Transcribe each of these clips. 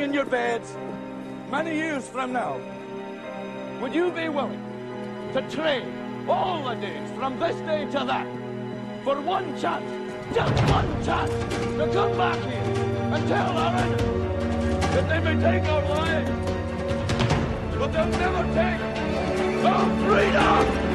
lying in your beds many years from now, would you be willing to trade all the days from this day to that for one chance, just one chance, to come back here and tell our enemies that they may take our lives, but they'll never take our freedom?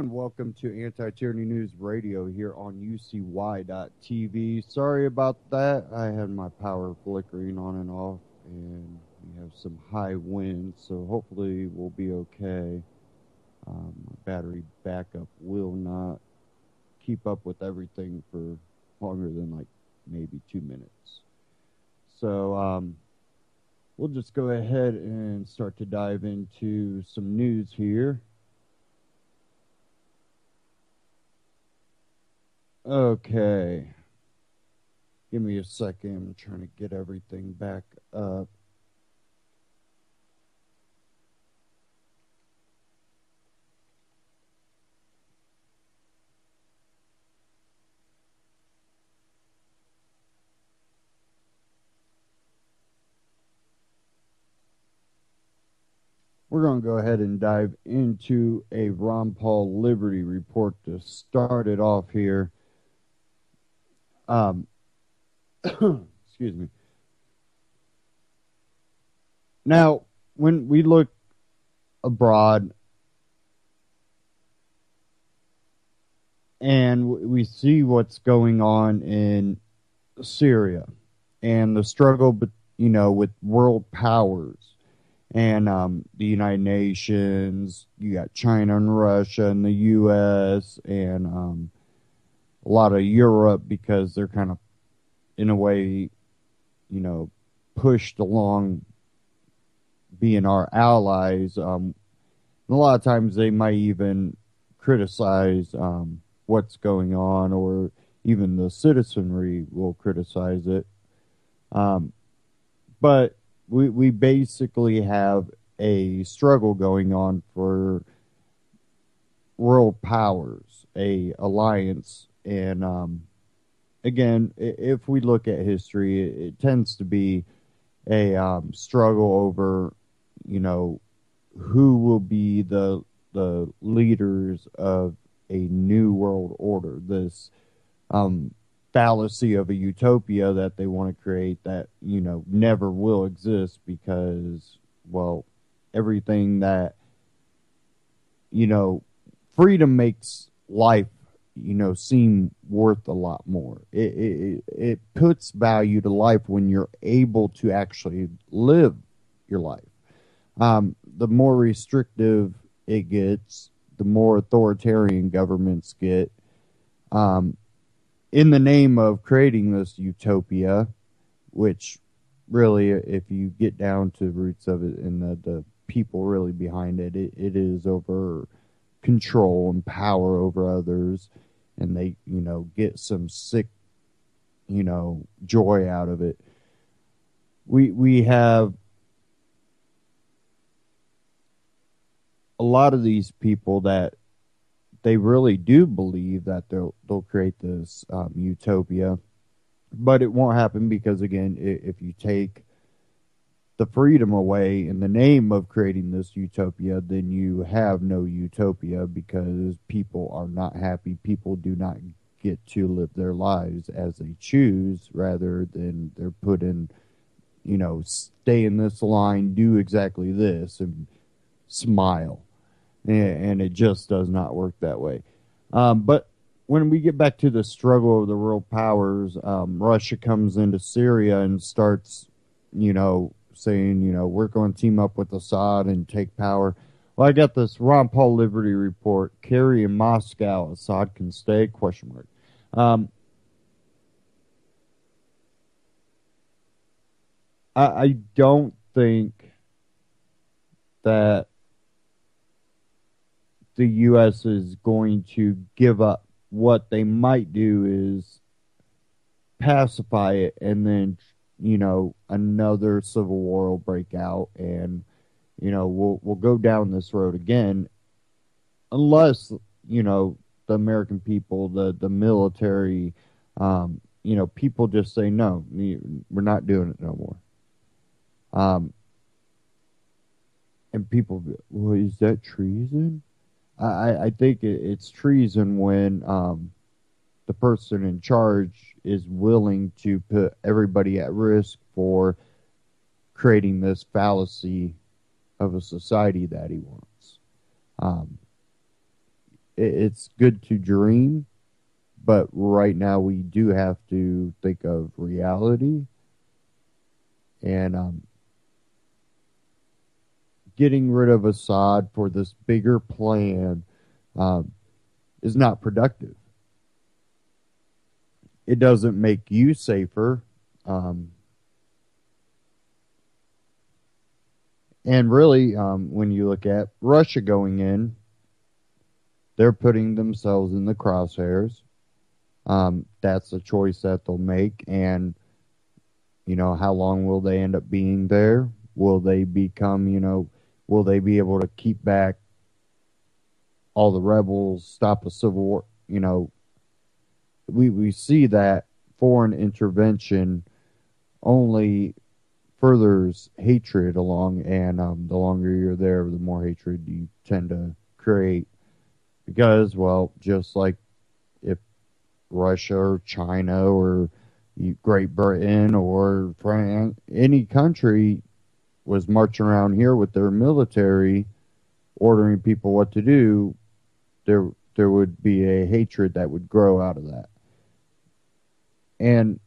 and welcome to Anti-Tyranny News Radio here on UCY.TV. Sorry about that. I had my power flickering on and off, and we have some high winds, so hopefully we'll be okay. My battery backup will not keep up with everything for longer than like maybe 2 minutes. So we'll just go ahead and start to dive into some news here. Okay. Give me a second. I'm trying to get everything back up. We're going to go ahead and dive into a Ron Paul Liberty report to start it off here. Excuse me. Now, when we look abroad and we see what's going on in Syria and the struggle, with world powers and the United Nations, you got China and Russia and the U.S. and a lot of Europe, because they're kind of, in a way, pushed along being our allies. A lot of times they might even criticize what's going on, or even the citizenry will criticize it. But we basically have a struggle going on for world powers, a alliance. And again, if we look at history, it tends to be a struggle over, who will be the leaders of a new world order. This fallacy of a utopia that they want to create that, never will exist, because, well, everything that, freedom makes life, seem worth a lot more. It puts value to life when you're able to actually live your life. The more restrictive it gets, the more authoritarian governments get. In the name of creating this utopia, which really, if you get down to the roots of it and the people really behind it, it is over control and power over others, and they, get some sick, joy out of it. We have a lot of these people that they really do believe that they'll create this utopia, but it won't happen, because again, if you take the freedom away in the name of creating this utopia, then you have no utopia, because people are not happy. People do not get to live their lives as they choose, rather than they're put in, stay in this line, do exactly this, and smile. And it just does not work that way. But when we get back to the struggle of the world powers, Russia comes into Syria and starts, saying, we're going to team up with Assad and take power. Well, I got this Ron Paul Liberty report. Kerry in Moscow, Assad can stay? ? I don't think that the U.S. is going to give up. What they might do is pacify it, and then, another civil war will break out, and, we'll go down this road again, unless, the American people, the military, people just say, no, we're not doing it no more. And people, well, is that treason? I think it's treason when the person in charge is willing to put everybody at risk for creating this fallacy of a society that he wants. it's good to dream, but right now we do have to think of reality. And getting rid of Assad for this bigger plan is not productive. It doesn't make you safer. And really, when you look at Russia going in, they're putting themselves in the crosshairs. That's a choice that they'll make. And, how long will they end up being there? Will they become, will they be able to keep back all the rebels, stop a civil war? We see that foreign intervention only furthers hatred along, and the longer you're there, the more hatred you tend to create. Because, well, just like if Russia or China or Great Britain or France, any country was marching around here with their military, ordering people what to do, there would be a hatred that would grow out of that. And,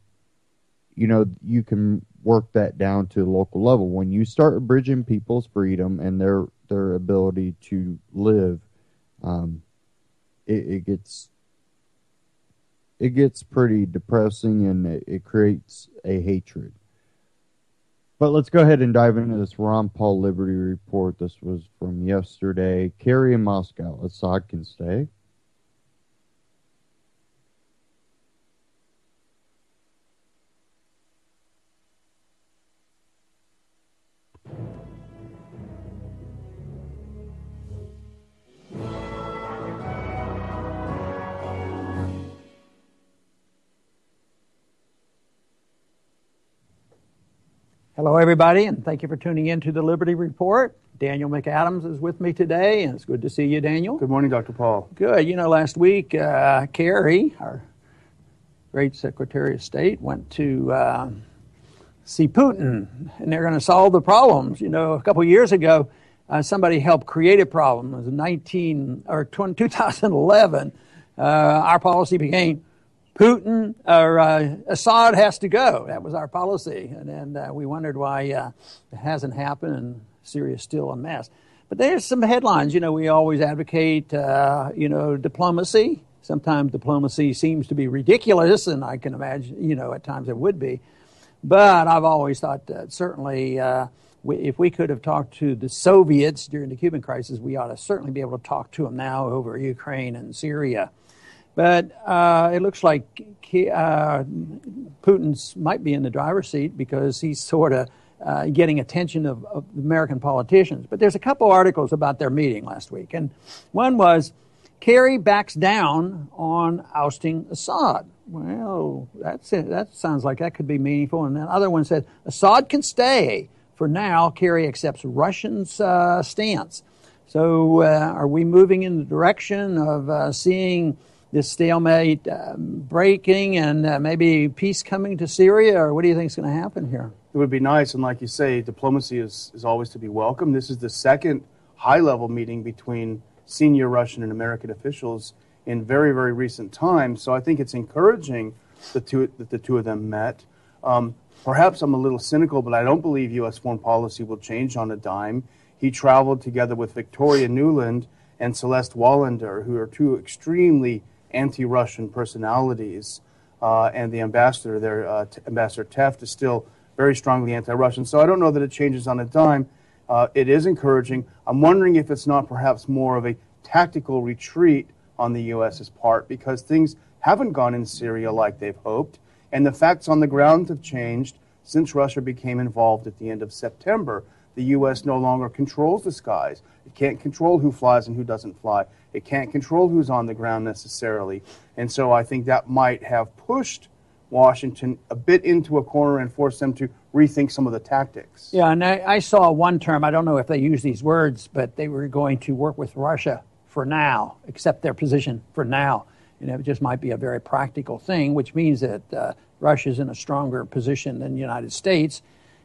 you can work that down to the local level. When you start abridging people's freedom and their ability to live, it gets pretty depressing, and it creates a hatred. But let's go ahead and dive into this Ron Paul Liberty Report. This was from yesterday. Kerry in Moscow. Assad can stay. Hello, everybody, and thank you for tuning in to the Liberty Report. Daniel McAdams is with me today, and it's good to see you, Daniel. Good morning, Dr. Paul. Good. Last week, Kerry, our great Secretary of State, went to see Putin, and they're going to solve the problems. A couple of years ago, somebody helped create a problem. It was 2011. Our policy became Assad has to go. That was our policy. And then we wondered why it hasn't happened, and Syria's still a mess. But there's some headlines. We always advocate, diplomacy. Sometimes diplomacy seems to be ridiculous, and I can imagine, at times it would be. But I've always thought that certainly if we could have talked to the Soviets during the Cuban crisis, we ought to certainly be able to talk to them now over Ukraine and Syria. But it looks like Putin's might be in the driver's seat because he's sort of getting attention of American politicians. But there's a couple articles about their meeting last week. And one was, Kerry backs down on ousting Assad. Well, that sounds like that could be meaningful. And the other one said, Assad can stay. For now, Kerry accepts Russians' stance. So are we moving in the direction of seeing this stalemate breaking and maybe peace coming to Syria, or what do you think is going to happen here? It would be nice, and like you say, diplomacy is always to be welcome. This is the second high-level meeting between senior Russian and American officials in very, very recent times, so I think it's encouraging that the two of them met. Perhaps I'm a little cynical, but I don't believe U.S. foreign policy will change on a dime. He traveled together with Victoria Nuland and Celeste Wallander, who are two extremely anti-Russian personalities, and the ambassador there, Ambassador Teft, is still very strongly anti-Russian. So I don't know that it changes on a dime. It is encouraging. I'm wondering if it's not perhaps more of a tactical retreat on the U.S.'s part, because things haven't gone in Syria like they've hoped, and the facts on the ground have changed since Russia became involved at the end of September. The U.S. no longer controls the skies. It can't control who flies and who doesn't fly. It can't control who's on the ground necessarily. And so I think that might have pushed Washington a bit into a corner and forced them to rethink some of the tactics. Yeah, and I saw one term, I don't know if they use these words, but they were going to work with Russia for now, accept their position for now. It just might be a very practical thing, which means that Russia's in a stronger position than the United States.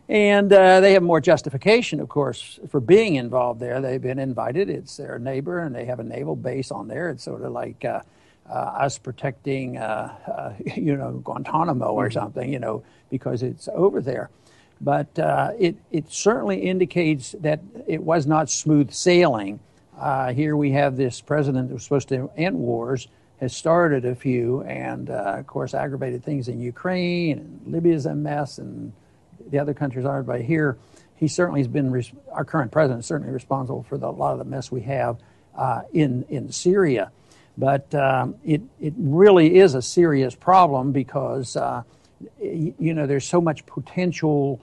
And they have more justification, of course, for being involved there. They've been invited. It's their neighbor, and they have a naval base on there. It's sort of like us protecting, Guantanamo or something, because it's over there. But it certainly indicates that it was not smooth sailing. Here we have this president who was supposed to end wars, has started a few, and, of course, aggravated things in Ukraine, and Libya's a mess, and the other countries are. But here, he certainly has been, our current president is certainly responsible for a lot of the mess we have in Syria. But it really is a serious problem because, there's so much potential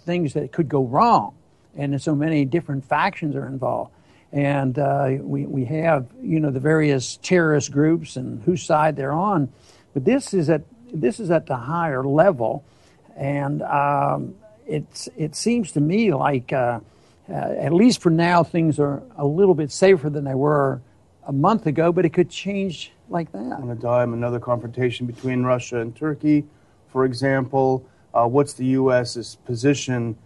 things that could go wrong, and so many different factions are involved. And we have, the various terrorist groups and whose side they're on. But this is at the higher level. And it seems to me like, at least for now, things are a little bit safer than they were a month ago, but it could change like that. On a dime, another confrontation between Russia and Turkey, for example. What's the U.S.'s position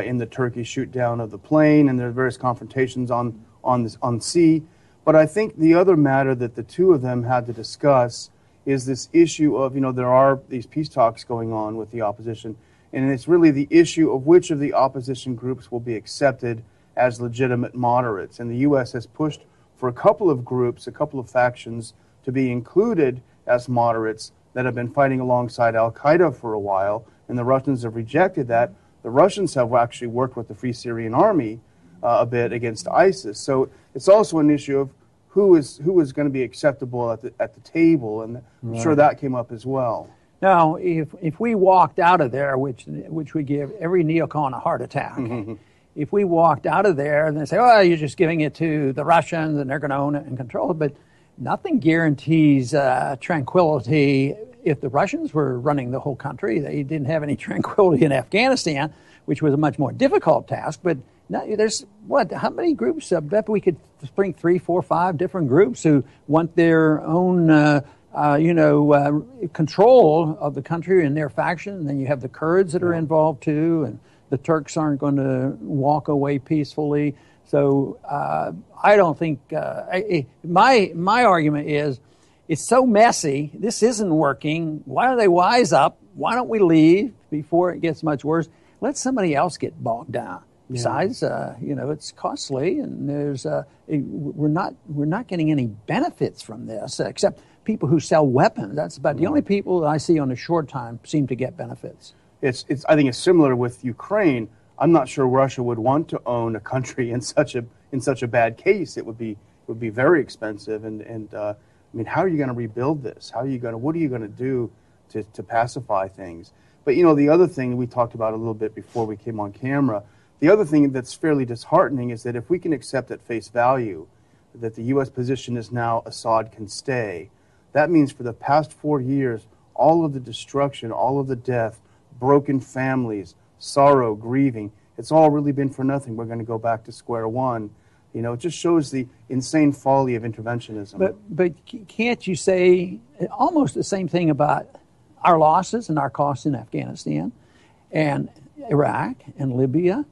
in the Turkey shoot down of the plane? And there are various confrontations on sea. But I think the other matter that the two of them had to discuss is this issue of, there are these peace talks going on with the opposition, and it's really the issue of which of the opposition groups will be accepted as legitimate moderates. And the U.S. has pushed for a couple of groups, a couple of factions, to be included as moderates that have been fighting alongside al-Qaeda for a while, and the Russians have rejected that. The Russians have actually worked with the Free Syrian Army a bit against ISIS. So it's also an issue of who is going to be acceptable at the table, and I'm sure that came up as well. Now, if we walked out of there, which would give every neocon a heart attack, if we walked out of there and they say, "Oh, you're just giving it to the Russians and they're going to own it and control it," but nothing guarantees tranquility. If the Russians were running the whole country, they didn't have any tranquility in Afghanistan, which was a much more difficult task. But now there's how many groups? I bet we could bring 3, 4, 5 different groups who want their own, control of the country and their faction. And then you have the Kurds that are involved too, and the Turks aren't going to walk away peacefully. So I don't think my argument is it's so messy. This isn't working. Why don't they wise up? Why don't we leave before it gets much worse? Let somebody else get bogged down. Besides, it's costly, and there's we're not getting any benefits from this except people who sell weapons. That's about the only people that I see on a short time seem to get benefits. It's I think it's similar with Ukraine. I'm not sure Russia would want to own a country in such a bad case. It would be very expensive, and I mean, how are you going to rebuild this? What are you going to do to pacify things? But the other thing we talked about a little bit before we came on camera, the other thing that's fairly disheartening is that if we can accept at face value that the U.S. position is now Assad can stay, that means for the past 4 years, all of the destruction, all of the death, broken families, sorrow, grieving, it's all really been for nothing. We're going to go back to square one. It just shows the insane folly of interventionism. But can't you say almost the same thing about our losses and our costs in Afghanistan and Iraq and Libya?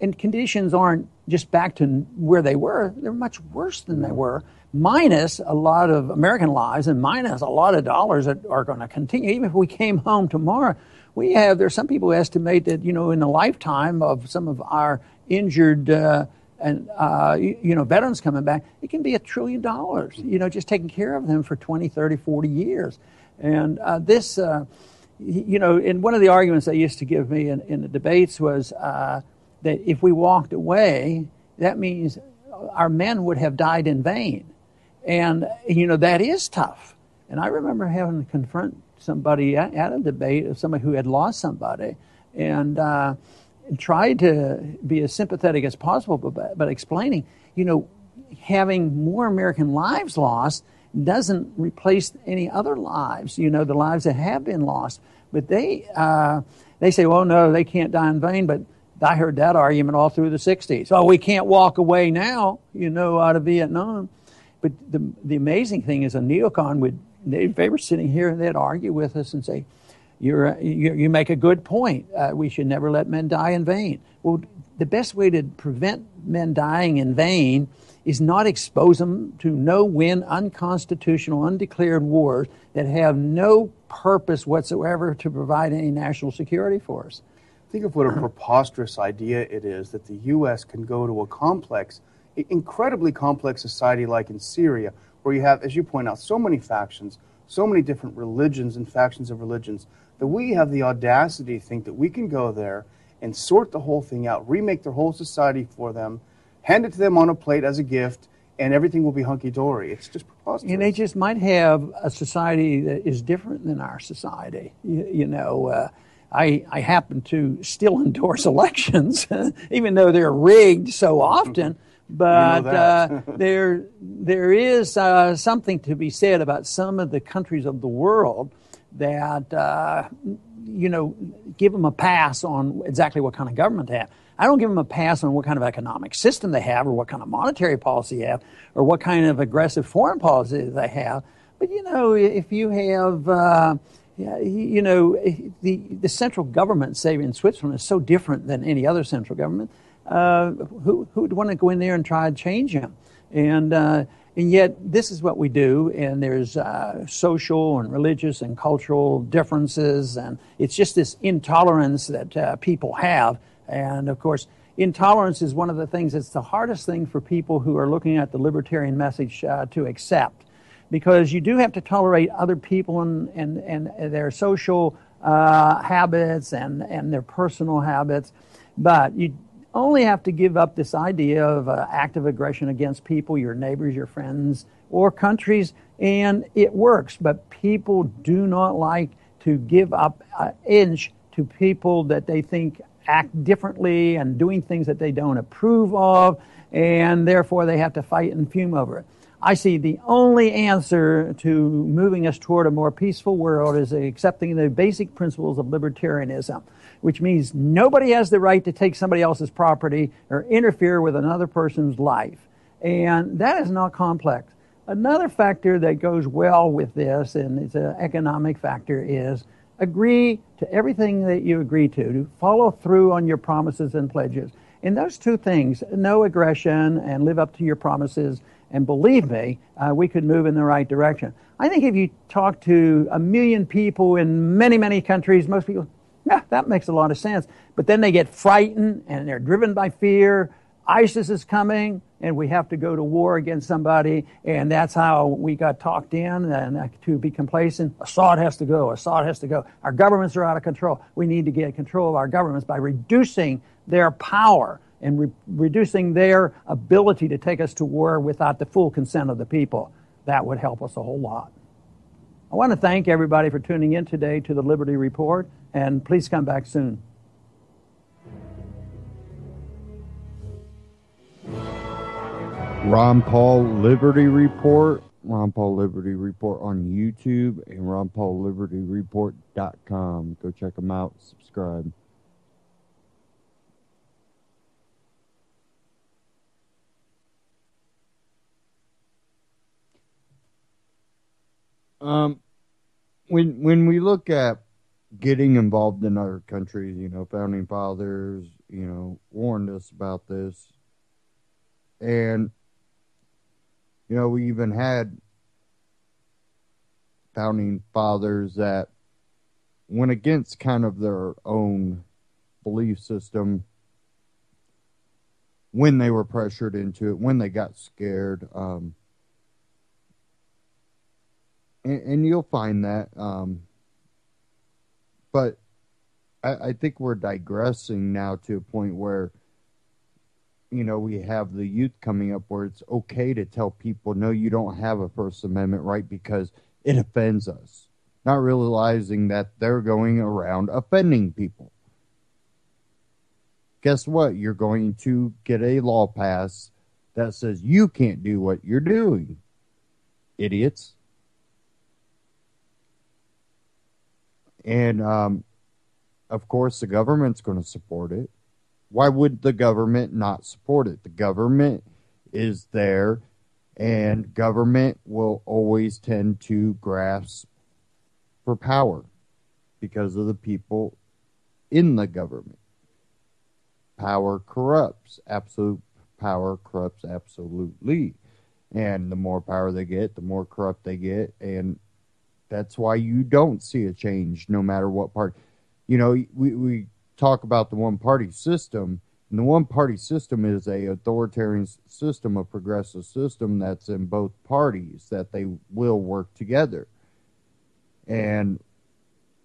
And conditions aren't just back to where they were. They're much worse than they were, minus a lot of American lives and minus a lot of dollars that are going to continue. Even if we came home tomorrow, there's some people who estimate that, in the lifetime of some of our injured veterans coming back, it can be $1 trillion, just taking care of them for 20, 30, 40 years. And and one of the arguments they used to give me in the debates was that if we walked away, that means our men would have died in vain. And, that is tough. And I remember having to confront somebody at a debate of somebody who had lost somebody and tried to be as sympathetic as possible, but explaining, having more American lives lost doesn't replace any other lives, the lives that have been lost. But they say, well, no, they can't die in vain. But I heard that argument all through the 60s. Oh, we can't walk away now, out of Vietnam. But the amazing thing is a neocon if they were sitting here, they'd argue with us and say, You make a good point. We should never let men die in vain. Well, the best way to prevent men dying in vain is not expose them to no-win, unconstitutional, undeclared wars that have no purpose whatsoever to provide any national security for us. Think of what a preposterous idea it is that the U.S. can go to a complex, incredibly complex society like in Syria, where you have, as you point out, so many factions, so many different religions and factions of religions, that we have the audacity to think that we can go there and sort the whole thing out, remake their whole society for them, hand it to them on a plate as a gift, and everything will be hunky-dory. It's just preposterous. And they just might have a society that is different than our society. I happen to still endorse elections, even though they're rigged so often. But there is something to be said about some of the countries of the world that, give them a pass on exactly what kind of government they have. I don't give them a pass on what kind of economic system they have or what kind of monetary policy they have or what kind of aggressive foreign policy they have. But, if you have, the central government, say in Switzerland, is so different than any other central government. Who would want to go in there and try to change them? And yet this is what we do, and there's social and religious and cultural differences, and it's just this intolerance that people have. And of course, intolerance is one of the things that's the hardest thing for people who are looking at the libertarian message to accept, because you do have to tolerate other people and their social habits and their personal habits, but you only have to give up this idea of active aggression against people, your neighbors, your friends, or countries, and it works. But people do not like to give up an inch to people that they think act differently and doing things that they don't approve of, and therefore they have to fight and fume over it. I see the only answer to moving us toward a more peaceful world is accepting the basic principles of libertarianism, which means nobody has the right to take somebody else's property or interfere with another person's life. And that is not complex. Another factor that goes well with this, and it's an economic factor, is agree to everything that you agree to follow through on your promises and pledges. And those two things, no aggression and live up to your promises, and believe me, we could move in the right direction. I think if you talk to 1 million people in many, many countries, most people, yeah, that makes a lot of sense. But then they get frightened and they're driven by fear. ISIS is coming and we have to go to war against somebody. And that's how we got talked in and to be complacent. Assad has to go. Assad has to go. Our governments are out of control. We need to get control of our governments by reducing their power and reducing their ability to take us to war without the full consent of the people. That would help us a whole lot. I want to thank everybody for tuning in today to the Liberty Report, and please come back soon. Ron Paul Liberty Report, Ron Paul Liberty Report on YouTube, and RonPaulLibertyReport.com. Go check them out, subscribe. When we look at getting involved in other countries, founding fathers, warned us about this. And, we even had founding fathers that went against kind of their own belief system when they were pressured into it, when they got scared. And you'll find that. But I think we're digressing now to a point where, we have the youth coming up where it's okay to tell people, no, you don't have a First Amendment right because it offends us. Not realizing that they're going around offending people. Guess what? You're going to get a law passed that says you can't do what you're doing. Idiots. And, of course, the government's going to support it. Why would the government not support it? The government is there, and government will always tend to grasp for power. because of the people in the government. Power corrupts. Absolute power corrupts absolutely. And the more power they get, the more corrupt they get. And that's why you don't see a change no matter what party. You know, we talk about the one-party system. And the one-party system is a authoritarian system, a progressive system that's in both parties, that they will work together. And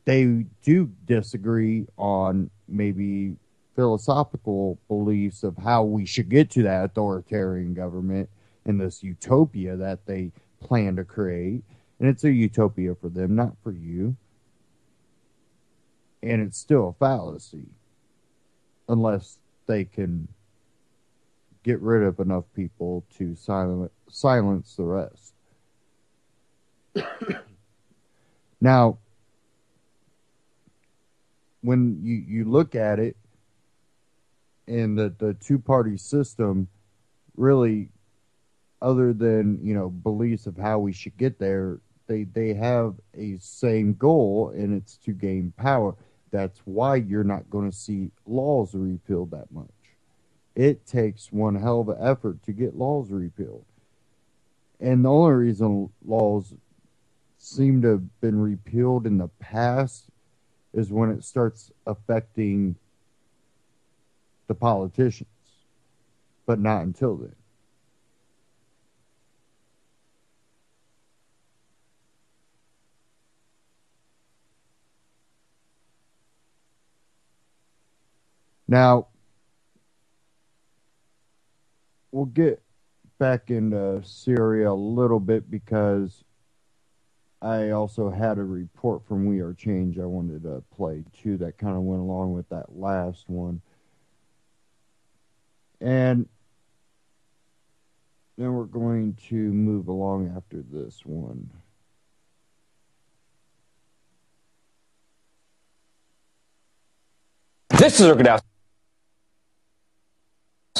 they do disagree on maybe philosophical beliefs of how we should get to that authoritarian government and this utopia that they plan to create. And it's a utopia for them, not for you. And it's still a fallacy. Unless they can get rid of enough people to silence the rest. Now, when you look at it, and the two-party system, really, other than, you know, beliefs of how we should get there, they have a same goal, and it's to gain power. That's why you're not going to see laws repealed that much. It takes one hell of an effort to get laws repealed. And the only reason laws seem to have been repealed in the past is when it starts affecting the politicians. But not until then. Now, we'll get back into Syria a little bit because I also had a report from We Are Change I wanted to play too that kind of went along with that last one. And then we're going to move along after this one. This is Ergodow.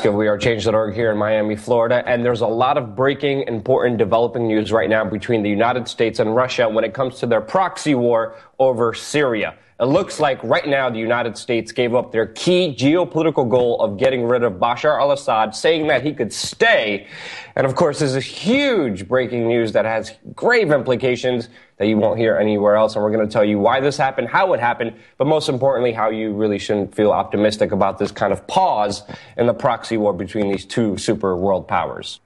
We are Change.org here in Miami, Florida, and there's a lot of breaking, important, developing news right now between the United States and Russia when it comes to their proxy war over Syria. It looks like right now the United States gave up their key geopolitical goal of getting rid of Bashar al-Assad, saying that he could stay. And of course, this is huge breaking news that has grave implications that you won't hear anywhere else. And we're going to tell you why this happened, how it happened, but most importantly, how you really shouldn't feel optimistic about this kind of pause in the proxy war between these two super world powers.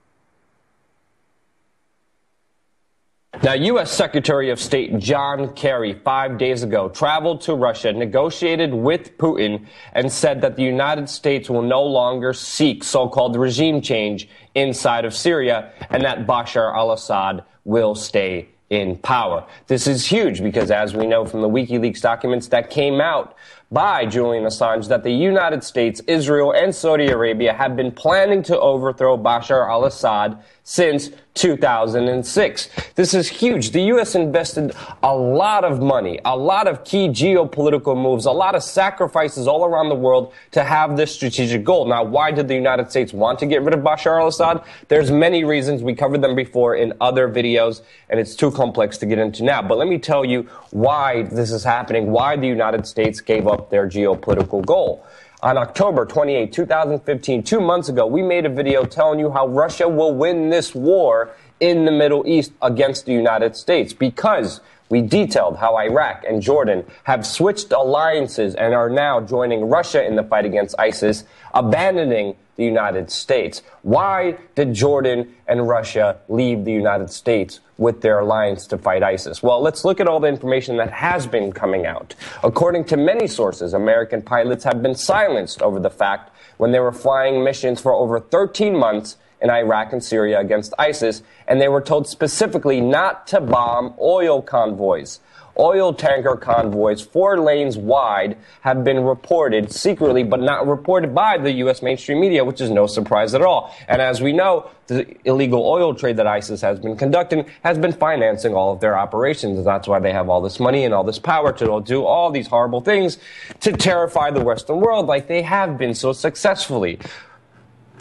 Now, U.S. Secretary of State John Kerry 5 days ago traveled to Russia, negotiated with Putin, and said that the United States will no longer seek so-called regime change inside of Syria and that Bashar al-Assad will stay in power. This is huge because, as we know from the WikiLeaks documents that came out by Julian Assange, that the United States, Israel, and Saudi Arabia have been planning to overthrow Bashar al-Assad since 2006. This is huge. The U.S. invested a lot of money, a lot of key geopolitical moves, a lot of sacrifices all around the world to have this strategic goal. Now, why did the United States want to get rid of Bashar al-Assad? There's many reasons. We covered them before in other videos, and it's too complex to get into now. But let me tell you why this is happening, why the United States gave up their geopolitical goal. On October 28, 2015, 2 months ago, we made a video telling you how Russia will win this war in the Middle East against the United States because we detailed how Iraq and Jordan have switched alliances and are now joining Russia in the fight against ISIS, abandoning the United States. Why did Jordan and Russia leave the United States with their alliance to fight ISIS? Well, let's look at all the information that has been coming out. According to many sources, American pilots have been silenced over the fact when they were flying missions for over 13 months in Iraq and Syria against ISIS, and they were told specifically not to bomb oil convoys. Oil tanker convoys 4 lanes wide have been reported secretly, but not reported by the U.S. mainstream media, which is no surprise at all. And as we know, the illegal oil trade that ISIS has been conducting has been financing all of their operations. And that's why they have all this money and all this power to do all these horrible things to terrify the Western world like they have been so successfully.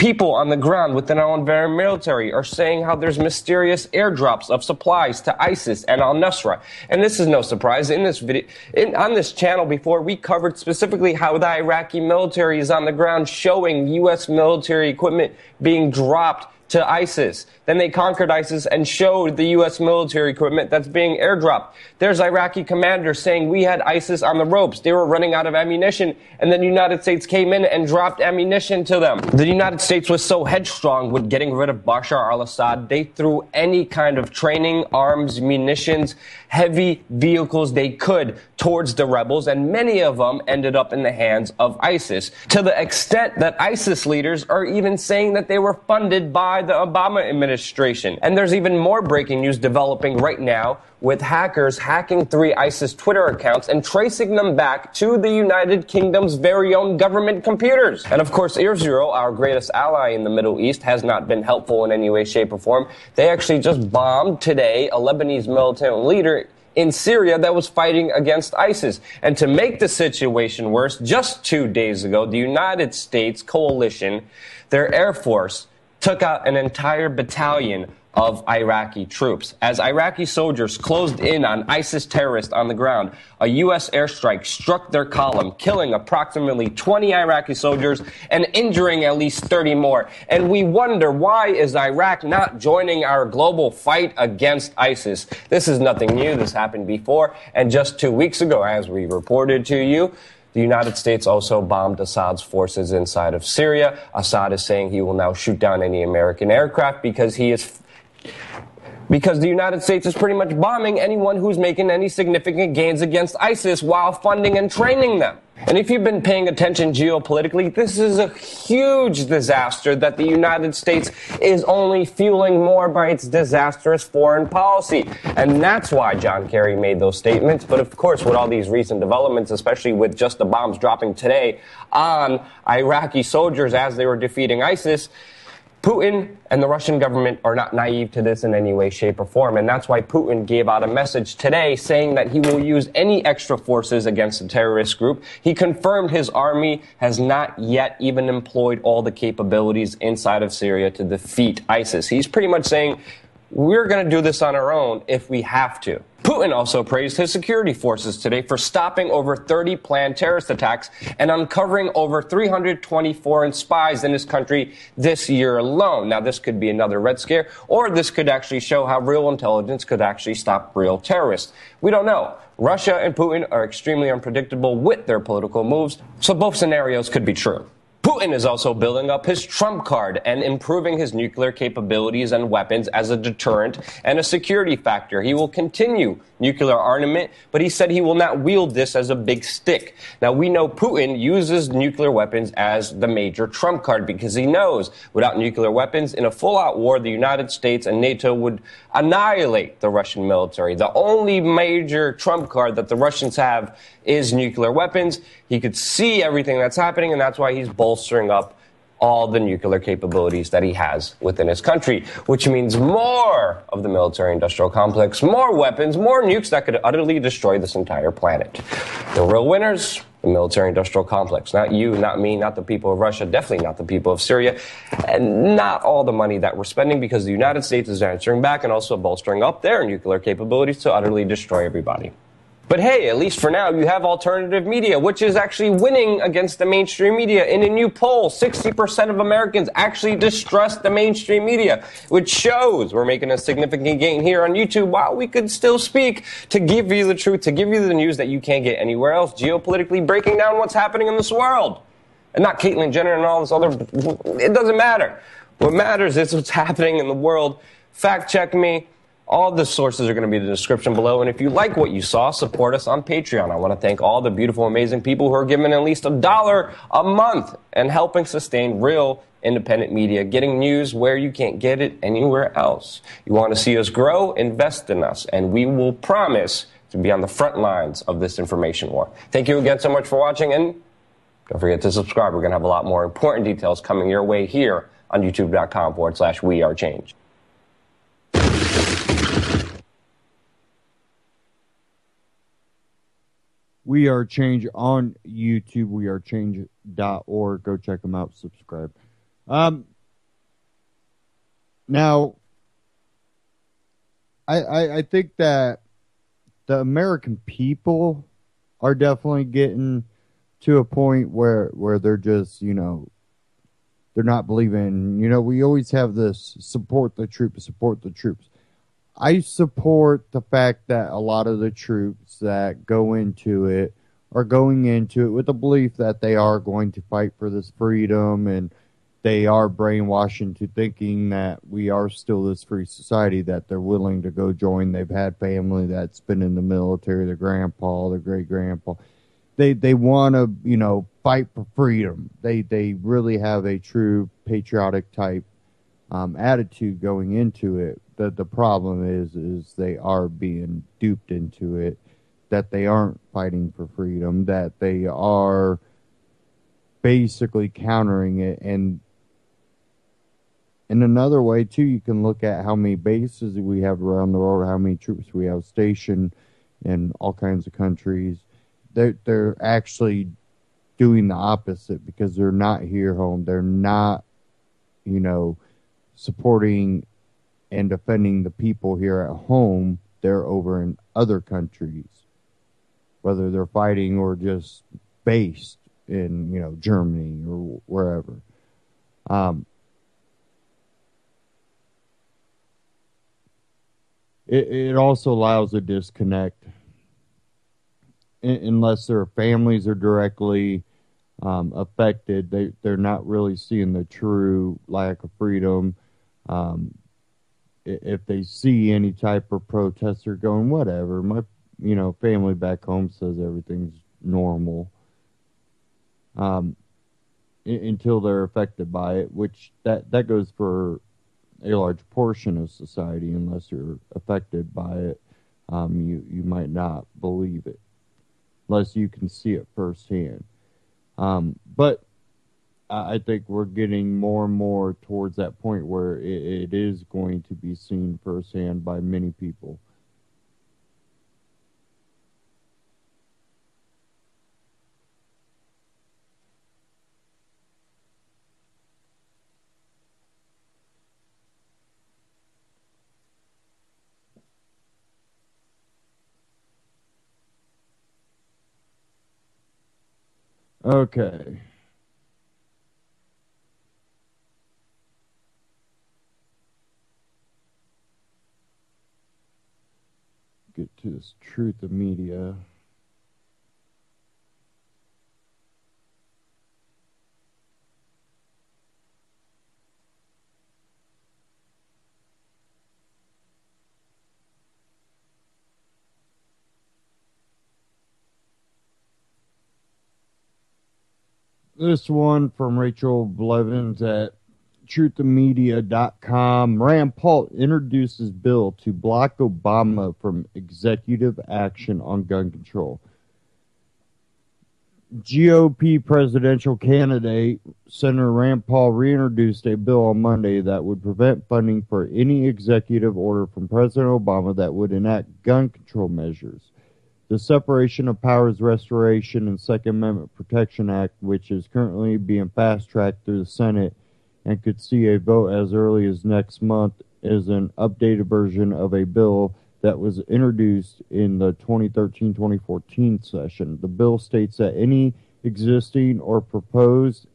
People on the ground within our own very military are saying how there's mysterious airdrops of supplies to ISIS and al-Nusra. And this is no surprise. In this video, on this channel before, we covered specifically how the Iraqi military is on the ground showing U.S. military equipment being dropped to ISIS. Then they conquered ISIS and showed the U.S. military equipment that's being airdropped. There's Iraqi commanders saying we had ISIS on the ropes. They were running out of ammunition, and then the United States came in and dropped ammunition to them. The United States was so headstrong with getting rid of Bashar al-Assad, they threw any kind of training, arms, munitions, heavy vehicles they could towards the rebels, and many of them ended up in the hands of ISIS, to the extent that ISIS leaders are even saying that they were funded by the Obama administration. And there's even more breaking news developing right now, with hackers hacking 3 ISIS Twitter accounts and tracing them back to the United Kingdom's very own government computers. And of course, Israel, our greatest ally in the Middle East, has not been helpful in any way, shape, or form. They actually just bombed today a Lebanese militant leader in Syria that was fighting against ISIS. And to make the situation worse, just 2 days ago, the United States coalition, their Air Force, took out an entire battalion of Iraqi troops. As Iraqi soldiers closed in on ISIS terrorists on the ground, a U.S. airstrike struck their column, killing approximately 20 Iraqi soldiers and injuring at least 30 more. And we wonder, why is Iraq not joining our global fight against ISIS? This is nothing new. This happened before. And just 2 weeks ago, as we reported to you, the United States also bombed Assad's forces inside of Syria. Assad is saying he will now shoot down any American aircraft because the United States is pretty much bombing anyone who's making any significant gains against ISIS while funding and training them. And if you've been paying attention geopolitically, this is a huge disaster that the United States is only fueling more by its disastrous foreign policy. And that's why John Kerry made those statements. But of course, with all these recent developments, especially with just the bombs dropping today on Iraqi soldiers as they were defeating ISIS, Putin and the Russian government are not naive to this in any way, shape, or form. And that's why Putin gave out a message today saying that he will use any extra forces against the terrorist group. He confirmed his army has not yet even employed all the capabilities inside of Syria to defeat ISIS. He's pretty much saying, we're going to do this on our own if we have to. Putin also praised his security forces today for stopping over 30 planned terrorist attacks and uncovering over 320 foreign spies in his country this year alone. Now, this could be another Red Scare, or this could actually show how real intelligence could actually stop real terrorists. We don't know. Russia and Putin are extremely unpredictable with their political moves, so both scenarios could be true. Putin is also building up his trump card and improving his nuclear capabilities and weapons as a deterrent and a security factor. He will continue nuclear armament, but he said he will not wield this as a big stick. Now, we know Putin uses nuclear weapons as the major trump card because he knows without nuclear weapons, in a full-out war, the United States and NATO would annihilate the Russian military. The only major trump card that the Russians have is nuclear weapons. He could see everything that's happening, and that's why he's bolstering up all the nuclear capabilities that he has within his country, which means more of the military-industrial complex, more weapons, more nukes that could utterly destroy this entire planet. The real winners, the military-industrial complex. Not you, not me, not the people of Russia, definitely not the people of Syria, and not all the money that we're spending, because the United States is answering back and also bolstering up their nuclear capabilities to utterly destroy everybody. But hey, at least for now, you have alternative media, which is actually winning against the mainstream media. In a new poll, 60% of Americans actually distrust the mainstream media, which shows we're making a significant gain here on YouTube while we could still speak to give you the truth, to give you the news that you can't get anywhere else, geopolitically breaking down what's happening in this world. And not Caitlyn Jenner and all this other, it doesn't matter. What matters is what's happening in the world. Fact check me. All the sources are going to be in the description below. And if you like what you saw, support us on Patreon. I want to thank all the beautiful, amazing people who are giving at least $1 a month and helping sustain real independent media, getting news where you can't get it anywhere else. You want to see us grow? Invest in us, and we will promise to be on the front lines of this information war. Thank you again so much for watching, and don't forget to subscribe. We're going to have a lot more important details coming your way here on youtube.com/wearechange. We Are Change on YouTube, wearechange.org. Go check them out, subscribe. Now, I think that the American people are definitely getting to a point where they're just, they're not believing, we always have this support the troops, support the troops. I support the fact that a lot of the troops that go into it are going into it with the belief that they are going to fight for this freedom, and they are brainwashed into thinking that we are still this free society, that they're willing to go join. They've had family that's been in the military, their grandpa, their great grandpa. They want to, fight for freedom. They really have a true patriotic type attitude going into it. The problem is they are being duped into it, that they aren't fighting for freedom, that they are basically countering it. And in another way, too, you can look at how many bases we have around the world, how many troops we have stationed in all kinds of countries. They're actually doing the opposite because they're not here home. They're not, supporting and defending the people here at home. They're over in other countries, whether they're fighting or just based in, Germany or wherever. It also allows a disconnect unless their families are directly affected. They're not really seeing the true lack of freedom. If they see any type of protest, they're going, whatever. My family back home says everything's normal. Until they're affected by it, which that goes for a large portion of society. Unless you're affected by it, you might not believe it unless you can see it firsthand. But I think we're getting more and more towards that point where it is going to be seen firsthand by many people. Okay. Get to this truth of media. This one from Rachel Blevins at truthofmedia.com. Rand Paul introduces bill to block Obama from executive action on gun control. GOP presidential candidate Senator Rand Paul reintroduced a bill on Monday that would prevent funding for any executive order from President Obama that would enact gun control measures. The Separation of Powers Restoration and Second Amendment Protection Act, which is currently being fast-tracked through the Senate and could see a vote as early as next month, is an updated version of a bill that was introduced in the 2013-2014 session. The bill states that any existing or proposed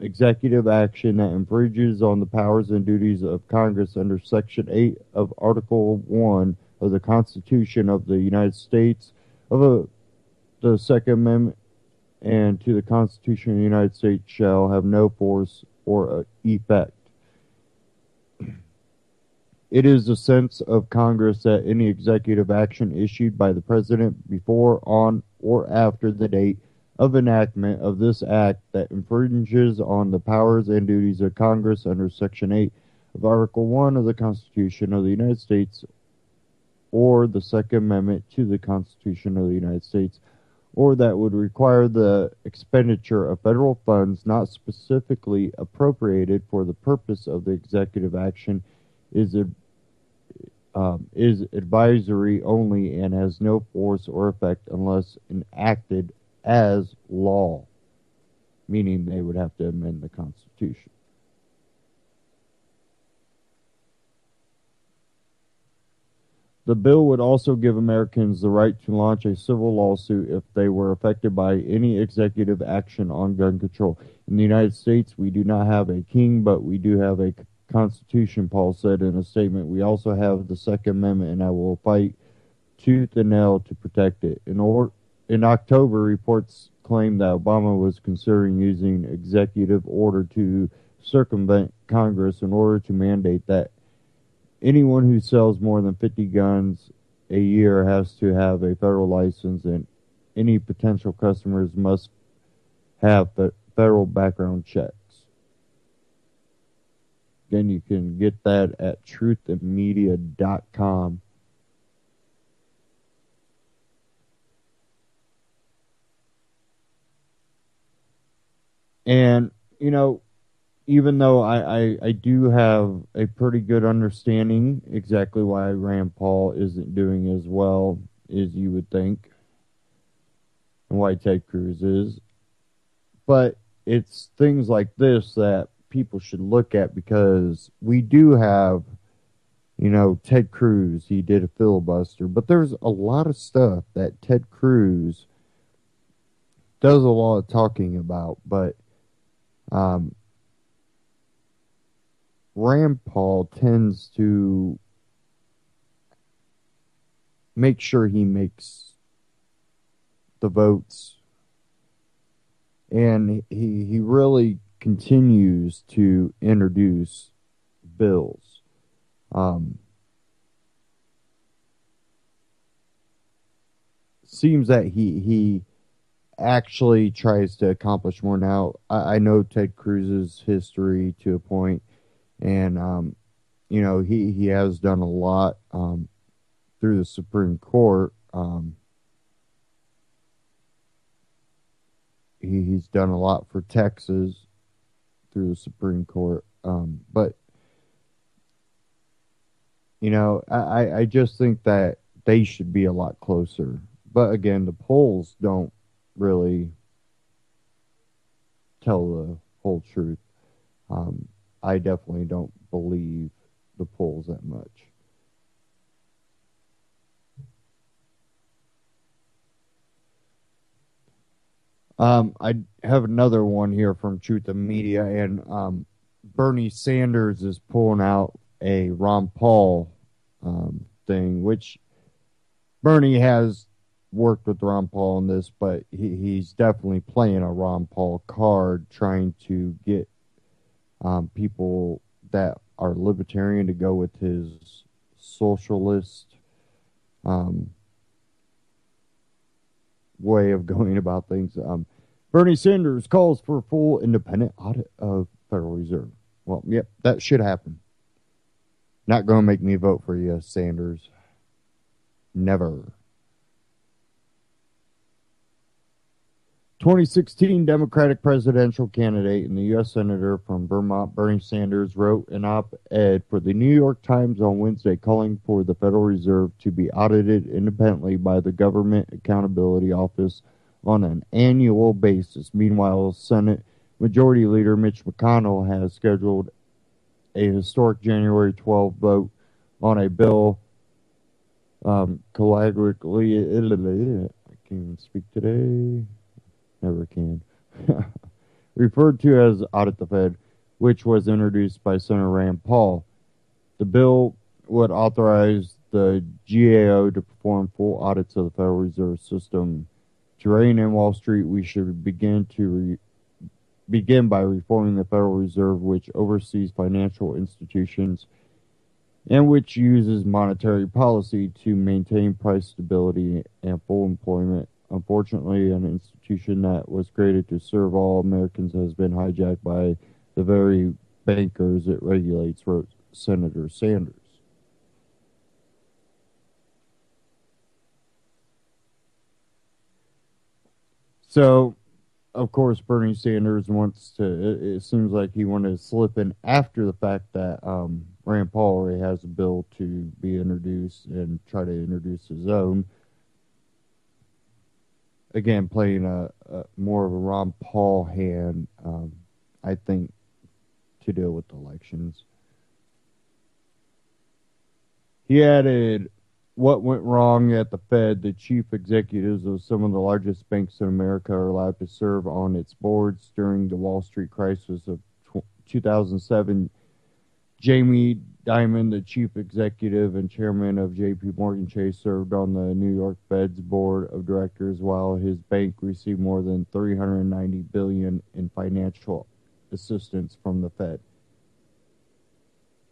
executive action that infringes on the powers and duties of Congress under Section 8 of Article 1 of the Constitution of the United States, of the Second Amendment, and to the Constitution of the United States shall have no force or effect. It is the sense of Congress that any executive action issued by the President before, on, or after the date of enactment of this act that infringes on the powers and duties of Congress under Section 8 of Article 1 of the Constitution of the United States, or the Second Amendment to the Constitution of the United States, or that would require the expenditure of federal funds not specifically appropriated for the purpose of the executive action, is advisory only and has no force or effect unless enacted as law, meaning they would have to amend the Constitution. The bill would also give Americans the right to launch a civil lawsuit if they were affected by any executive action on gun control. In the United States, we do not have a king, but we do have a constitution, Paul said in a statement. We also have the Second Amendment, and I will fight tooth and nail to protect it. In October, reports claimed that Obama was considering using executive order to circumvent Congress in order to mandate that anyone who sells more than 50 guns a year has to have a federal license, and any potential customers must have federal background checks. Again, you can get that at truthandmedia.com. And, even though I do have a pretty good understanding exactly why Rand Paul isn't doing as well as you would think, and why Ted Cruz is, but it's things like this that people should look at, because we do have, Ted Cruz, he did a filibuster, but there's a lot of stuff that Ted Cruz does a lot of talking about, but Rand Paul tends to make sure he makes the votes, and he really continues to introduce bills. Seems that he actually tries to accomplish more now. I know Ted Cruz's history to a point, and he has done a lot through the Supreme Court. He's done a lot for Texas through the Supreme Court, but I just think that they should be a lot closer. But again, the polls don't really tell the whole truth. I definitely don't believe the polls that much. I have another one here from Truth and Media, and Bernie Sanders is pulling out a Ron Paul thing, which Bernie has worked with Ron Paul on this, but he's definitely playing a Ron Paul card, trying to get people that are libertarian to go with his socialist way of going about things. Bernie Sanders calls for a full independent audit of Federal Reserve. Well, yep, that should happen. Not going to make me vote for you, Sanders. Never. 2016 Democratic presidential candidate and the U.S. Senator from Vermont, Bernie Sanders, wrote an op-ed for the New York Times on Wednesday calling for the Federal Reserve to be audited independently by the Government Accountability Office on an annual basis. Meanwhile, Senate Majority Leader Mitch McConnell has scheduled a historic January 12 vote on a bill collaboratively. I can't even speak today. Never can. Referred to as Audit the Fed, which was introduced by Senator Rand Paul. The bill would authorize the GAO to perform full audits of the Federal Reserve System. To rein in Wall Street, we should begin by reforming the Federal Reserve, which oversees financial institutions and which uses monetary policy to maintain price stability and full employment. Unfortunately, an institution that was created to serve all Americans has been hijacked by the very bankers it regulates, wrote Senator Sanders. So, of course, Bernie Sanders wants to, it seems like he wanted to slip in after the fact that Rand Paul already has a bill to be introduced and try to introduce his own. Again, playing a more of a Ron Paul hand, I think, to deal with elections. He added, what went wrong at the Fed. The chief executives of some of the largest banks in America are allowed to serve on its boards. During the Wall Street crisis of 2007, Jamie Dimon, the chief executive and chairman of J.P. Morgan Chase, served on the New York Fed's board of directors while his bank received more than $390 billion in financial assistance from the Fed.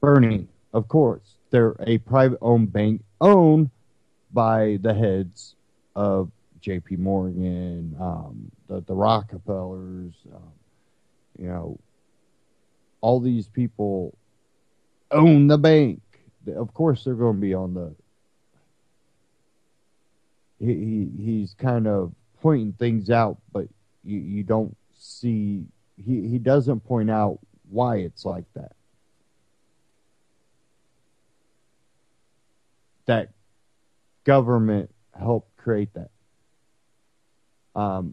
Bernie, of course, they're a private-owned bank owned by the heads of J.P. Morgan, the Rockefellers, all these people own the bank. Of course, they're going to be on the. He's kind of pointing things out, but you don't see. He doesn't point out why it's like that. That government helped create that. Of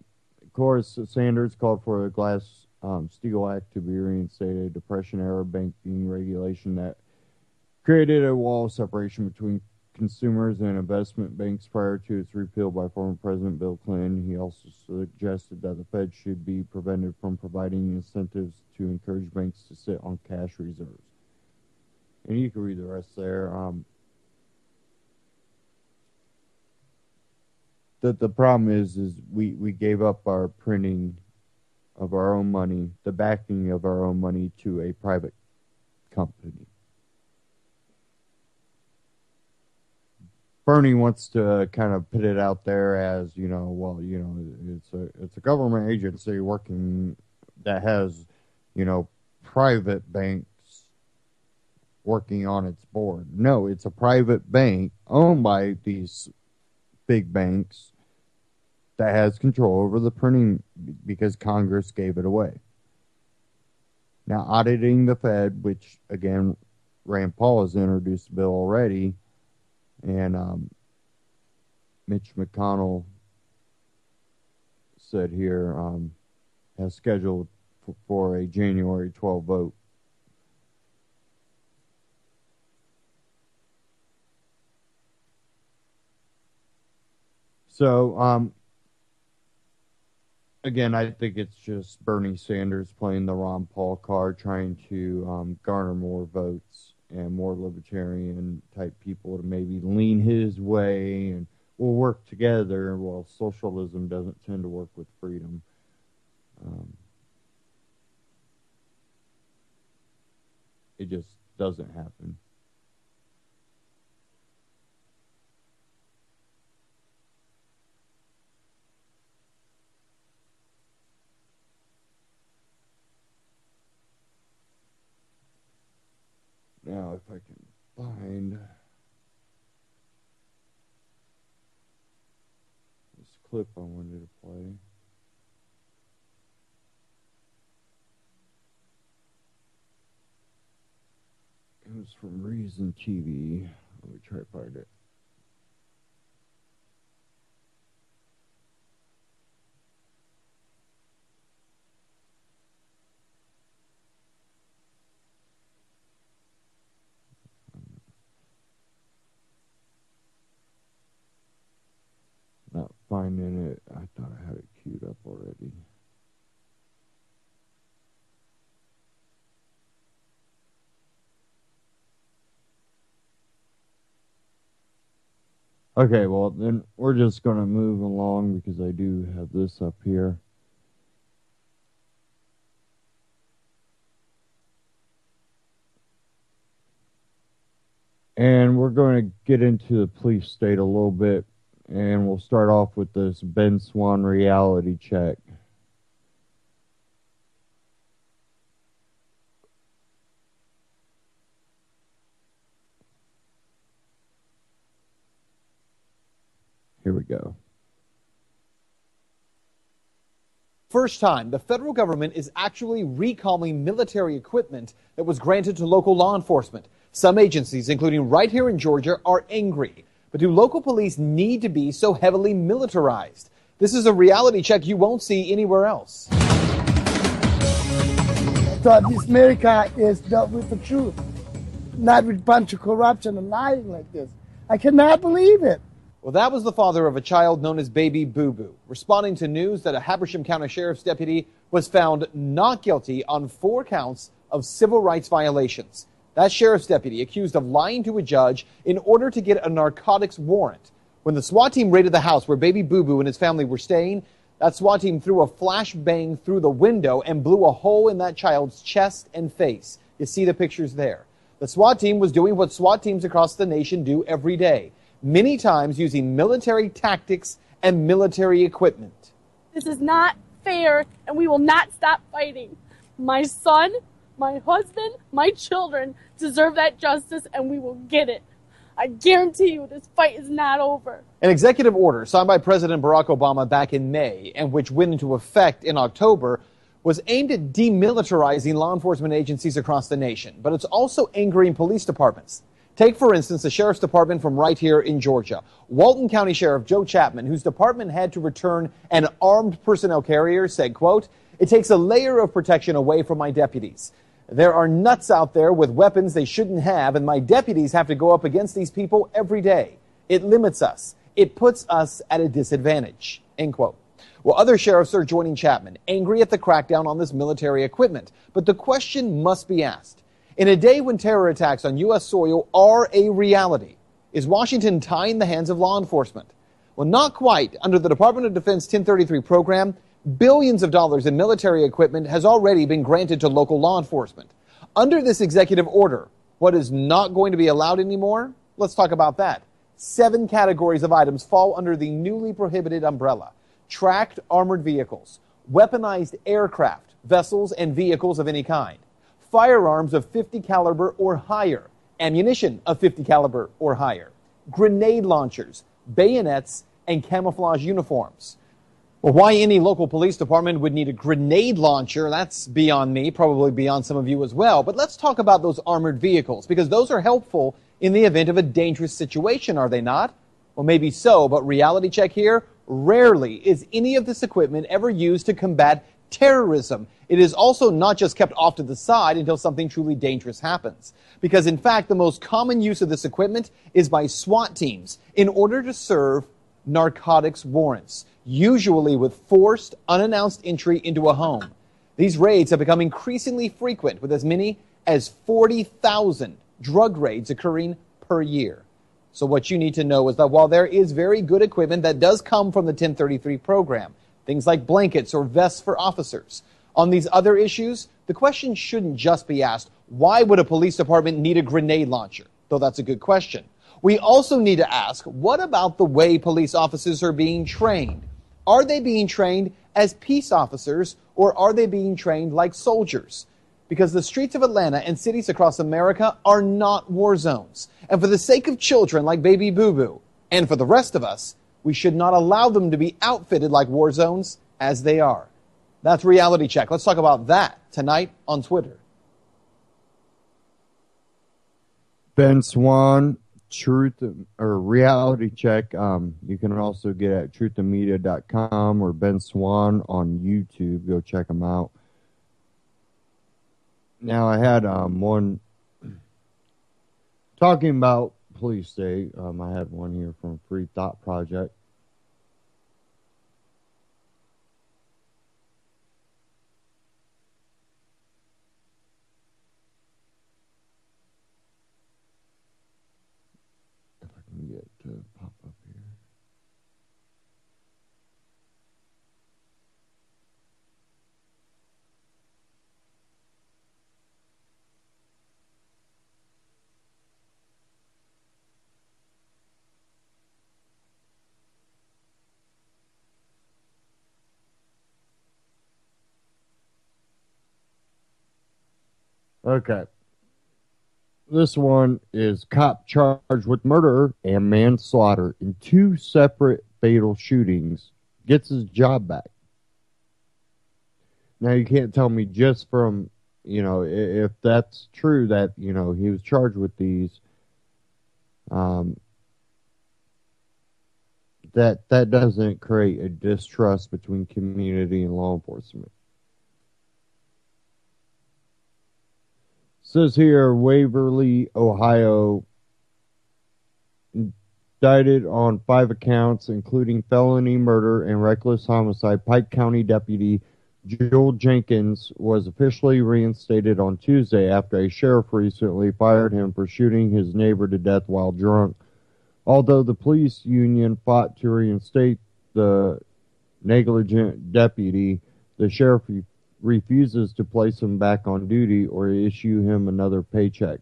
course, Sanders called for a Glass-Steagall Act to be reinstated, a Depression-era banking regulation that created a wall of separation between consumers and investment banks prior to its repeal by former President Bill Clinton. He also suggested that the Fed should be prevented from providing incentives to encourage banks to sit on cash reserves. And you can read the rest there. The problem is we gave up our printing of our own money, the backing of our own money, to a private company. Bernie wants to kind of put it out there as, it's a government agency working that has, private banks working on its board. No, it's a private bank owned by these big banks that has control over the printing because Congress gave it away. Now, auditing the Fed, which, again, Rand Paul has introduced the bill already, and Mitch McConnell said here, has scheduled for a January 12 vote. So, again, I think it's just Bernie Sanders playing the Ron Paul card, trying to garner more votes and more libertarian type people to maybe lean his way, and we'll work together. Well, socialism doesn't tend to work with freedom. It just doesn't happen. Now, if I can find this clip I wanted to play. It was from Reason TV. Let me try to find it. Not finding it. I thought I had it queued up already. Okay, well, then we're just going to move along because I do have this up here. And we're going to get into the police state a little bit. And we'll start off with this Ben Swan reality check. Here we go. First time the federal government is actually recalling military equipment that was granted to local law enforcement. Some agencies, including right here in Georgia, are angry. But do local police need to be so heavily militarized? This is a reality check you won't see anywhere else. So this America is dealt with the truth, not with a bunch of corruption and lying like this. I cannot believe it. Well, that was the father of a child known as Baby Boo Boo, responding to news that a Habersham County Sheriff's deputy was found not guilty on 4 counts of civil rights violations. That sheriff's deputy accused of lying to a judge in order to get a narcotics warrant. When the SWAT team raided the house where Baby Boo Boo and his family were staying, that SWAT team threw a flashbang through the window and blew a hole in that child's chest and face. You see the pictures there. The SWAT team was doing what SWAT teams across the nation do every day, many times using military tactics and military equipment. This is not fair, and we will not stop fighting. My son, my husband, my children deserve that justice, and we will get it. I guarantee you this fight is not over. An executive order signed by President Barack Obama back in May, and which went into effect in October, was aimed at demilitarizing law enforcement agencies across the nation, but it's also angering police departments. Take, for instance, the sheriff's department from right here in Georgia. Walton County Sheriff Joe Chapman, whose department had to return an armed personnel carrier, said, quote, "It takes a layer of protection away from my deputies. There are nuts out there with weapons they shouldn't have, and my deputies have to go up against these people every day. It limits us. It puts us at a disadvantage," end quote. Well, other sheriffs are joining Chapman, angry at the crackdown on this military equipment. But the question must be asked. In a day when terror attacks on U.S. soil are a reality, is Washington tying the hands of law enforcement? Well, not quite. Under the Department of Defense 1033 program, billions of dollars in military equipment has already been granted to local law enforcement. Under this executive order, what is not going to be allowed anymore? Let's talk about that. 7 categories of items fall under the newly prohibited umbrella: tracked armored vehicles, weaponized aircraft, vessels, and vehicles of any kind, firearms of 50 caliber or higher, ammunition of 50 caliber or higher, grenade launchers, bayonets, and camouflage uniforms. Well, why any local police department would need a grenade launcher, that's beyond me, probably beyond some of you as well. But let's talk about those armored vehicles, because those are helpful in the event of a dangerous situation, are they not? Well, maybe so, but reality check here, rarely is any of this equipment ever used to combat terrorism. It is also not just kept off to the side until something truly dangerous happens. Because, in fact, the most common use of this equipment is by SWAT teams in order to serve narcotics warrants, usually with forced, unannounced entry into a home. These raids have become increasingly frequent, with as many as 40,000 drug raids occurring per year. So what you need to know is that while there is very good equipment that does come from the 1033 program, things like blankets or vests for officers, on these other issues, the question shouldn't just be asked, why would a police department need a grenade launcher? Though that's a good question. We also need to ask, what about the way police officers are being trained? Are they being trained as peace officers, or are they being trained like soldiers? Because the streets of Atlanta and cities across America are not war zones. And for the sake of children like Baby Boo Boo, and for the rest of us, we should not allow them to be outfitted like war zones as they are. That's Reality Check. Let's talk about that tonight on Twitter. Ben Swan, Truth or Reality Check. You can also get at truthandmedia.com or Ben Swan on YouTube. Go check them out. Now, I had one talking about police state. I had one here from Free Thought Project. If I can get it to pop up here. Okay. This one is cop charged with murder and manslaughter in 2 separate fatal shootings gets his job back. Now, you can't tell me just from, if that's true that, he was charged with these, that doesn't create a distrust between community and law enforcement. Says here, Waverly, Ohio, Indicted on 5 accounts, including felony murder and reckless homicide, Pike County Deputy Joel Jenkins was officially reinstated on Tuesday after a sheriff recently fired him for shooting his neighbor to death while drunk. Although the police union fought to reinstate the negligent deputy, the sheriff refuses to place him back on duty or issue him another paycheck.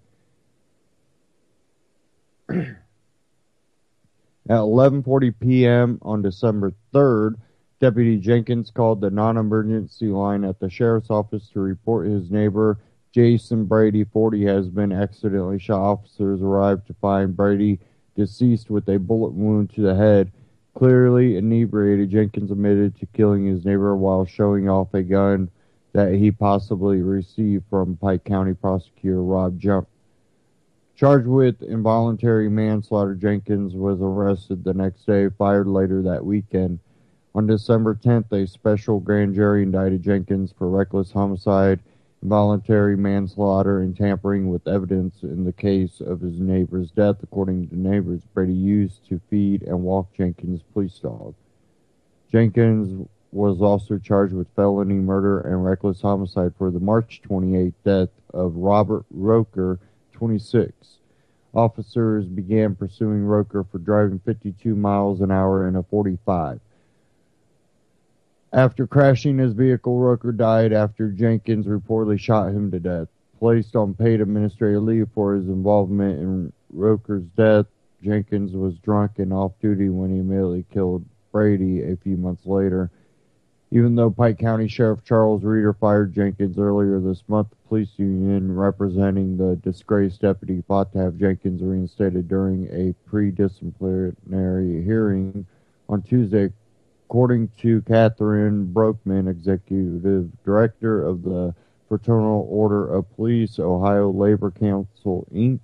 At 11:40 p.m. on December 3rd, Deputy Jenkins called the non-emergency line at the sheriff's office to report his neighbor, Jason Brady, 40, has been accidentally shot. Officers arrived to find Brady deceased with a bullet wound to the head. Clearly inebriated, Jenkins admitted to killing his neighbor while showing off a gun that he possibly received from Pike County prosecutor Rob Jump. Charged with involuntary manslaughter, Jenkins was arrested the next day, fired later that weekend. On December 10th, a special grand jury indicted Jenkins for reckless homicide, involuntary manslaughter, and tampering with evidence in the case of his neighbor's death. According to neighbors, Brady used to feed and walk Jenkins' police dog. Jenkins was also charged with felony murder and reckless homicide for the March 28th death of Robert Roker, 26. Officers began pursuing Roker for driving 52 miles an hour in a 45. After crashing his vehicle, Roker died after Jenkins reportedly shot him to death. Placed on paid administrative leave for his involvement in Roker's death, Jenkins was drunk and off duty when he immediately killed Brady a few months later. Even though Pike County Sheriff Charles Reeder fired Jenkins earlier this month, the police union representing the disgraced deputy fought to have Jenkins reinstated during a pre-disciplinary hearing on Tuesday. According to Catherine Broekman, executive director of the Fraternal Order of Police, Ohio Labor Council, Inc.,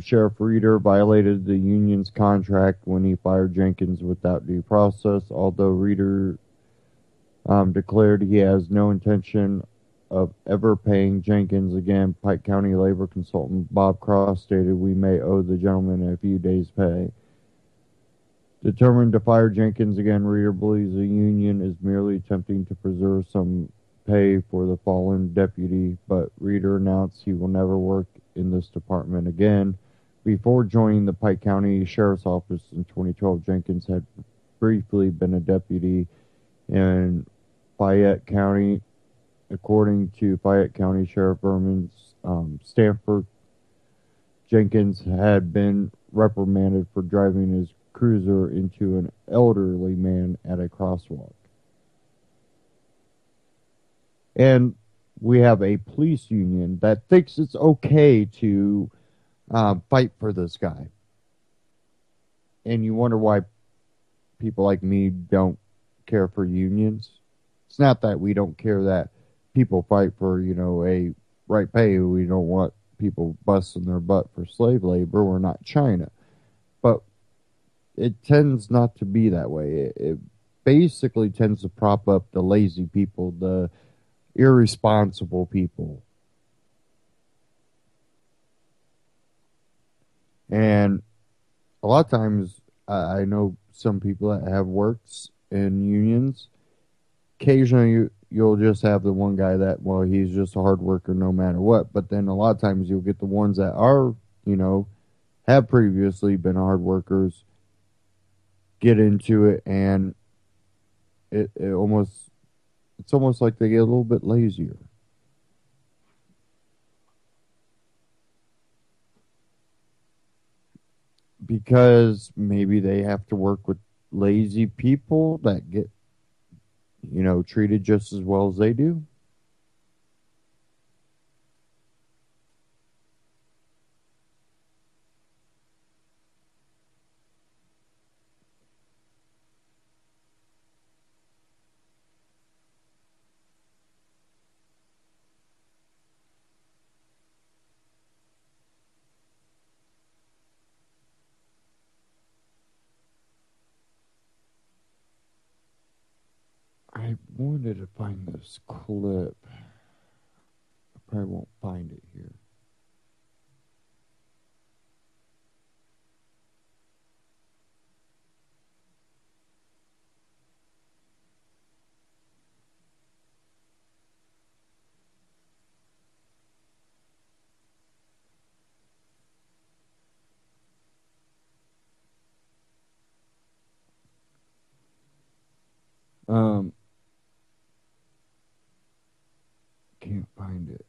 Sheriff Reeder violated the union's contract when he fired Jenkins without due process. Although Reeder declared he has no intention of ever paying Jenkins again, Pike County labor consultant Bob Cross stated, "We may owe the gentleman a few days' pay." Determined to fire Jenkins again, Reeder believes the union is merely attempting to preserve some pay for the fallen deputy, but Reeder announced he will never work in this department again. Before joining the Pike County Sheriff's Office in 2012, Jenkins had briefly been a deputy in Fayette County. According to Fayette County Sheriff Berman Stanford, Jenkins had been reprimanded for driving his cruiser into an elderly man at a crosswalk. And we have a police union that thinks it's okay to fight for this guy. And you wonder why people like me don't care for unions. It's not that we don't care that people fight for, a right pay. We don't want people busting their butt for slave labor. We're not China. But it tends not to be that way. It basically tends to prop up the lazy people, the irresponsible people. And a lot of times, I know some people that have worked in unions. Occasionally, you'll just have the one guy that, well, he's just a hard worker no matter what. But then a lot of times you'll get the ones that are, have previously been hard workers, get into it, and it's almost like they get a little bit lazier. Because maybe they have to work with lazy people that get, treated just as well as they do. I wanted to find this clip. I probably won't find it here. Can't find it.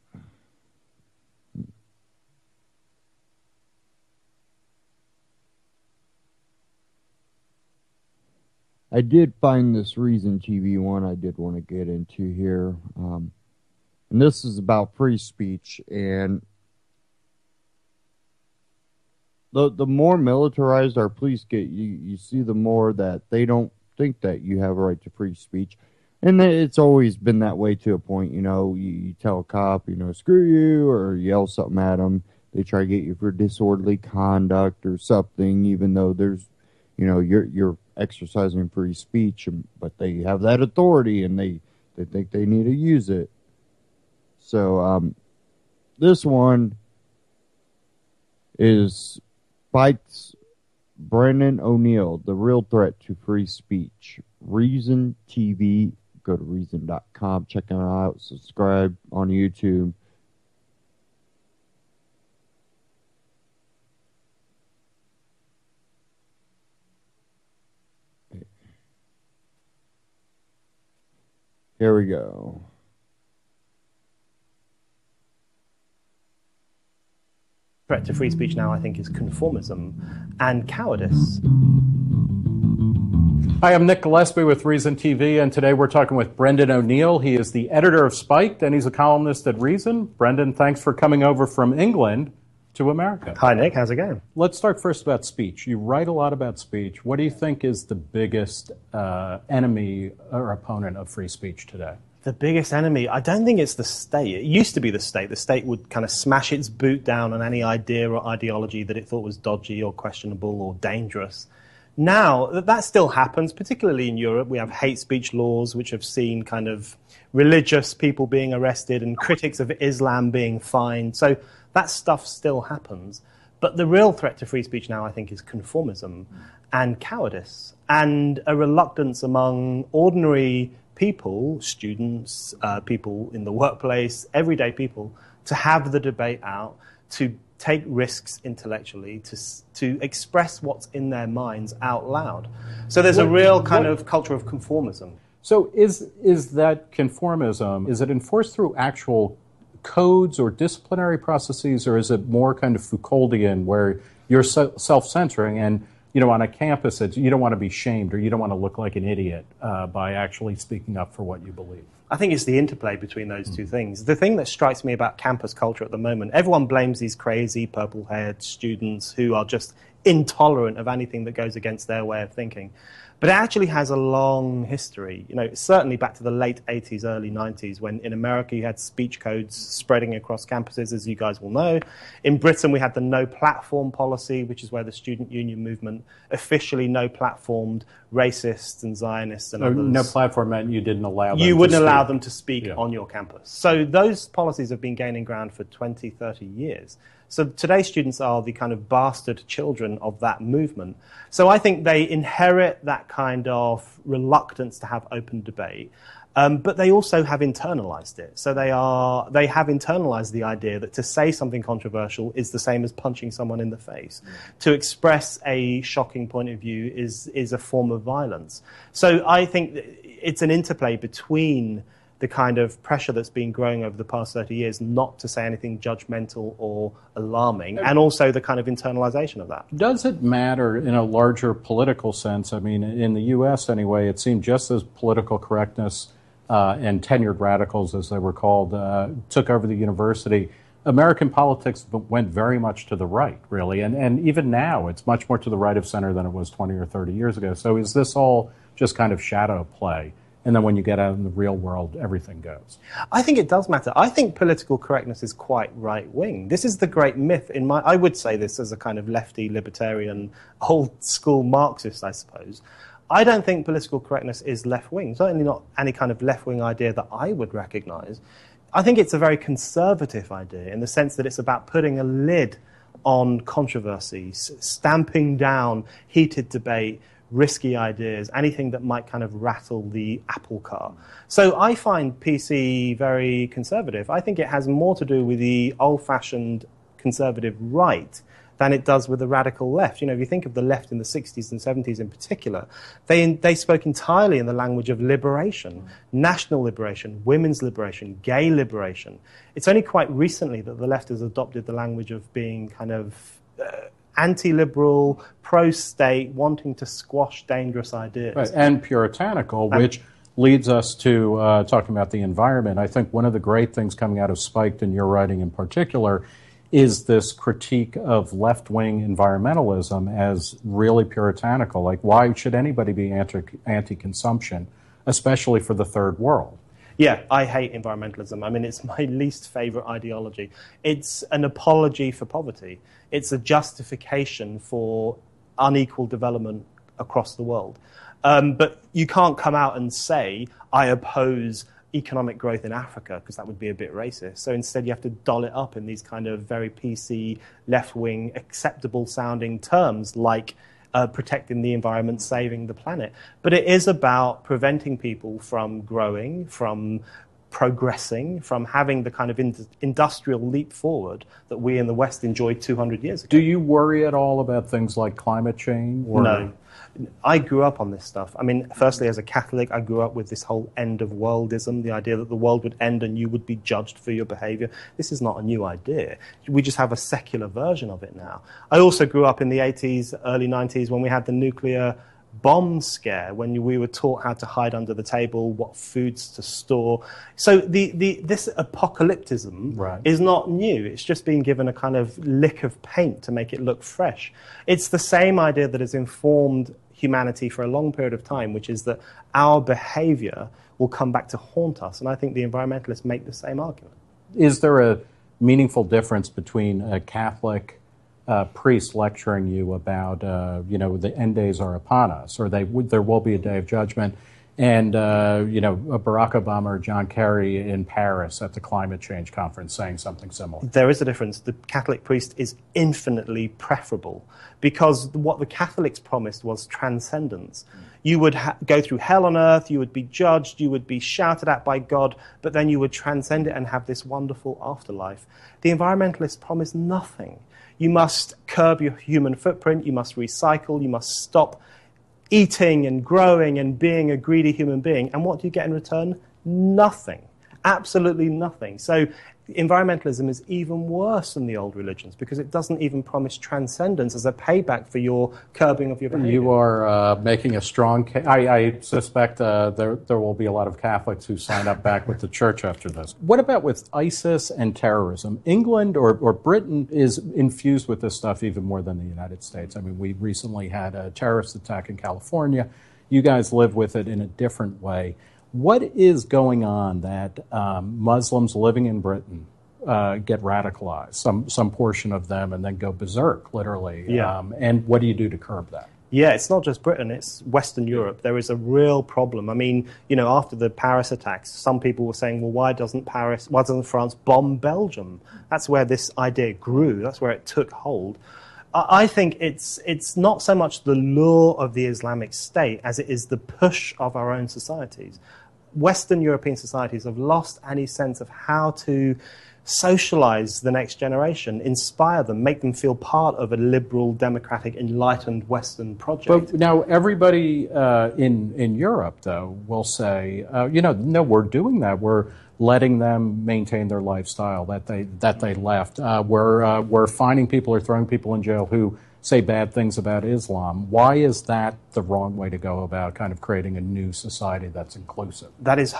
I did find this Reason TV one I did want to get into here. And this is about free speech. And the more militarized our police get, you see the more that they don't think that you have a right to free speech. And it's always been that way to a point. You tell a cop, screw you, or yell something at them. They try to get you for disorderly conduct or something, even though there's, you're exercising free speech, but they have that authority and they think they need to use it. So this one fights Brendan O'Neill, the real threat to free speech. Reason TV. Go to reason.com, check it out, subscribe on YouTube. Here we go. Threat to free speech now, I think, is conformism and cowardice. Hi, I'm Nick Gillespie with Reason TV, and today we're talking with Brendan O'Neill. He is the editor of Spiked, and he's a columnist at Reason. Brendan, thanks for coming over from England to America. Hi, Nick. How's it going? Let's start first about speech. You write a lot about speech. What do you think is the biggest enemy or opponent of free speech today? The biggest enemy, I don't think it's the state. It used to be the state. The state would kind of smash its boot down on any idea or ideology that it thought was dodgy or questionable or dangerous. Now, that still happens, particularly in Europe. We have hate speech laws, which have seen kind of religious people being arrested and critics of Islam being fined. So that stuff still happens. But the real threat to free speech now, I think, is conformism and cowardice and a reluctance among ordinary people, students, people in the workplace, everyday people, to have the debate out, to take risks intellectually, to express what's in their minds out loud. So there's a real kind of culture of conformism. So is that conformism, is it enforced through actual codes or disciplinary processes, or is it more kind of Foucauldian where you're self-censoring and, on a campus, you don't want to be shamed or you don't want to look like an idiot by actually speaking up for what you believe? I think it's the interplay between those two things. The thing that strikes me about campus culture at the moment, everyone blames these crazy purple-haired students who are just intolerant of anything that goes against their way of thinking. But it actually has a long history, certainly back to the late 80s, early 90s, when in America you had speech codes spreading across campuses, as you guys will know. In Britain, we had the no platform policy, which is where the student union movement officially no platformed racists and Zionists and others. No platform meant you didn't allow them You wouldn't to allow speak. them to speak on your campus. So those policies have been gaining ground for 20, 30 years. So today's students are the kind of bastard children of that movement. So I think they inherit that kind of reluctance to have open debate, but they also have internalized it. So they have internalized the idea that to say something controversial is the same as punching someone in the face. To express a shocking point of view is a form of violence. So I think it's an interplay between the kind of pressure that's been growing over the past 30 years not to say anything judgmental or alarming, and also the kind of internalization of that. Does it matter in a larger political sense? I mean, in the U.S. anyway, it seemed just as political correctness and tenured radicals, as they were called, took over the university. American politics went very much to the right, really, and even now it's much more to the right of center than it was 20 or 30 years ago. So is this all just kind of shadow play? And then when you get out in the real world, everything goes. I think it does matter. I think political correctness is quite right-wing. This is the great myth I would say this as a kind of lefty, libertarian, old-school Marxist, I suppose. I don't think political correctness is left-wing. Certainly not any kind of left-wing idea that I would recognize. I think it's a very conservative idea in the sense that it's about putting a lid on controversies, stamping down heated debate, risky ideas, anything that might kind of rattle the apple cart. So I find PC very conservative. I think it has more to do with the old-fashioned conservative right than it does with the radical left. If you think of the left in the 60s and 70s in particular, they spoke entirely in the language of liberation, national liberation, women's liberation, gay liberation. It's only quite recently that the left has adopted the language of being kind of anti-liberal, pro-state, wanting to squash dangerous ideas. Right. And puritanical, which leads us to talking about the environment. I think one of the great things coming out of Spiked, and your writing in particular, is this critique of left-wing environmentalism as really puritanical. Like, why should anybody be anti-consumption, especially for the third world? Yeah, I hate environmentalism. I mean, it's my least favorite ideology. It's an apology for poverty. It's a justification for unequal development across the world. But you can't come out and say, I oppose economic growth in Africa, because that would be a bit racist. So instead you have to doll it up in these kind of very PC, left-wing, acceptable-sounding terms like protecting the environment, saving the planet. But it is about preventing people from growing, from progressing, from having the kind of industrial leap forward that we in the West enjoyed 200 years ago. Do you worry at all about things like climate change? No. I grew up on this stuff. I mean, firstly, as a Catholic, I grew up with this whole end of worldism, the idea that the world would end and you would be judged for your behavior. This is not a new idea. We just have a secular version of it now. I also grew up in the 80s, early 90s, when we had the nuclear bomb scare, when we were taught how to hide under the table, what foods to store. So this apocalypticism is not new. It's just being given a kind of lick of paint to make it look fresh. It's the same idea that has informed humanity for a long period of time, which is that our behavior will come back to haunt us. And I think the environmentalists make the same argument. Is there a meaningful difference between a Catholic priest lecturing you about, the end days are upon us, or there will be a day of judgment, and, Barack Obama or John Kerry in Paris at the climate change conference saying something similar? There is a difference. The Catholic priest is infinitely preferable, because what the Catholics promised was transcendence. You would go through hell on earth, you would be judged, you would be shouted at by God, but then you would transcend it and have this wonderful afterlife. The environmentalists promise nothing. You must curb your human footprint, you must recycle, you must stop eating and growing and being a greedy human being. And what do you get in return? Nothing. Absolutely nothing. So environmentalism is even worse than the old religions, because it doesn't even promise transcendence as a payback for your curbing of your behavior. You are making a strong case. I suspect there will be a lot of Catholics who sign up back with the church after this. What about with ISIS and terrorism? England or Britain is infused with this stuff even more than the United States. I mean, we recently had a terrorist attack in California. You guys live with it in a different way. What is going on that Muslims living in Britain get radicalized, some portion of them, and then go berserk, literally? Yeah. And what do you do to curb that? Yeah, it's not just Britain, it's Western Europe. There is a real problem. I mean, after the Paris attacks, some people were saying, well, why doesn't France bomb Belgium? That's where this idea grew. That's where it took hold. I think it's not so much the lure of the Islamic State as it is the push of our own societies. Western European societies have lost any sense of how to socialize the next generation, inspire them, make them feel part of a liberal, democratic, enlightened Western project. But now everybody in Europe, though, will say, no, we're doing that. We're letting them maintain their lifestyle that they left. We're fining people or throwing people in jail who say bad things about Islam. Why is that the wrong way to go about kind of creating a new society that's inclusive? That is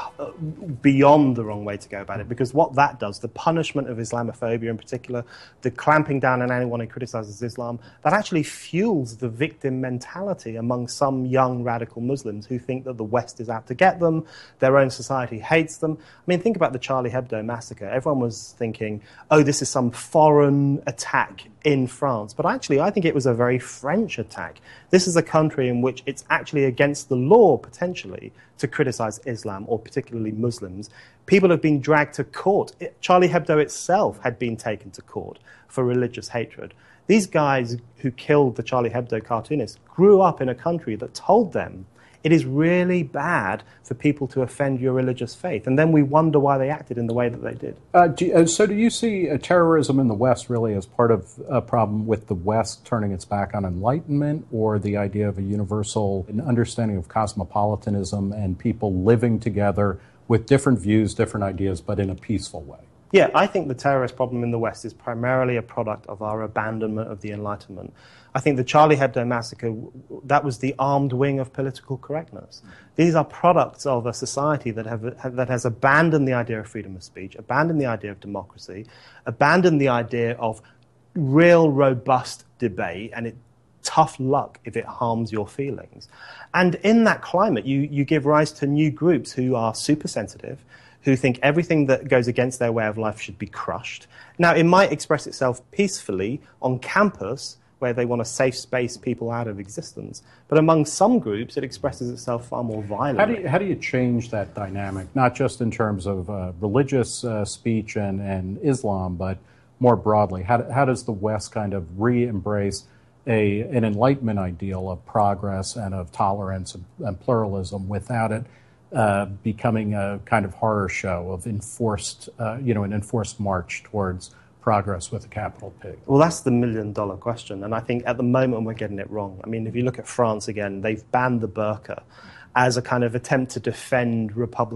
beyond the wrong way to go about it, because what that does, the punishment of Islamophobia in particular, the clamping down on anyone who criticizes Islam, that actually fuels the victim mentality among some young radical Muslims who think that the West is out to get them, their own society hates them. I mean, think about the Charlie Hebdo massacre. Everyone was thinking, oh, this is some foreign attack in France. But actually, I think it was a very French attack. This is a country in which it's actually against the law, potentially, to criticize Islam, or particularly Muslims. People have been dragged to court. Charlie Hebdo itself had been taken to court for religious hatred. These guys who killed the Charlie Hebdo cartoonist grew up in a country that told them, It is really bad for people to offend your religious faith. And then we wonder why they acted in the way that they did. So do you see terrorism in the West really as part of a problem with the West turning its back on Enlightenment, or the idea of a universal understanding of cosmopolitanism and people living together with different views, different ideas, but in a peaceful way? Yeah, I think the terrorist problem in the West is primarily a product of our abandonment of the Enlightenment. I think the Charlie Hebdo massacre, that was the armed wing of political correctness. These are products of a society that has abandoned the idea of freedom of speech, abandoned the idea of democracy, abandoned the idea of real, robust debate, and tough luck if it harms your feelings. And in that climate, you give rise to new groups who are super sensitive, who think everything that goes against their way of life should be crushed. Now, it might express itself peacefully on campus, where they want to safe space people out of existence. But among some groups, it expresses itself far more violently. How do you change that dynamic, not just in terms of religious speech and Islam, but more broadly? How does the West kind of re-embrace an Enlightenment ideal of progress and of tolerance and pluralism without it becoming a kind of horror show of enforced, an enforced march towards progress with a capital P? Well, that's the million-dollar question, and I think at the moment we're getting it wrong. I mean, if you look at France again, they've banned the burqa as a kind of attempt to defend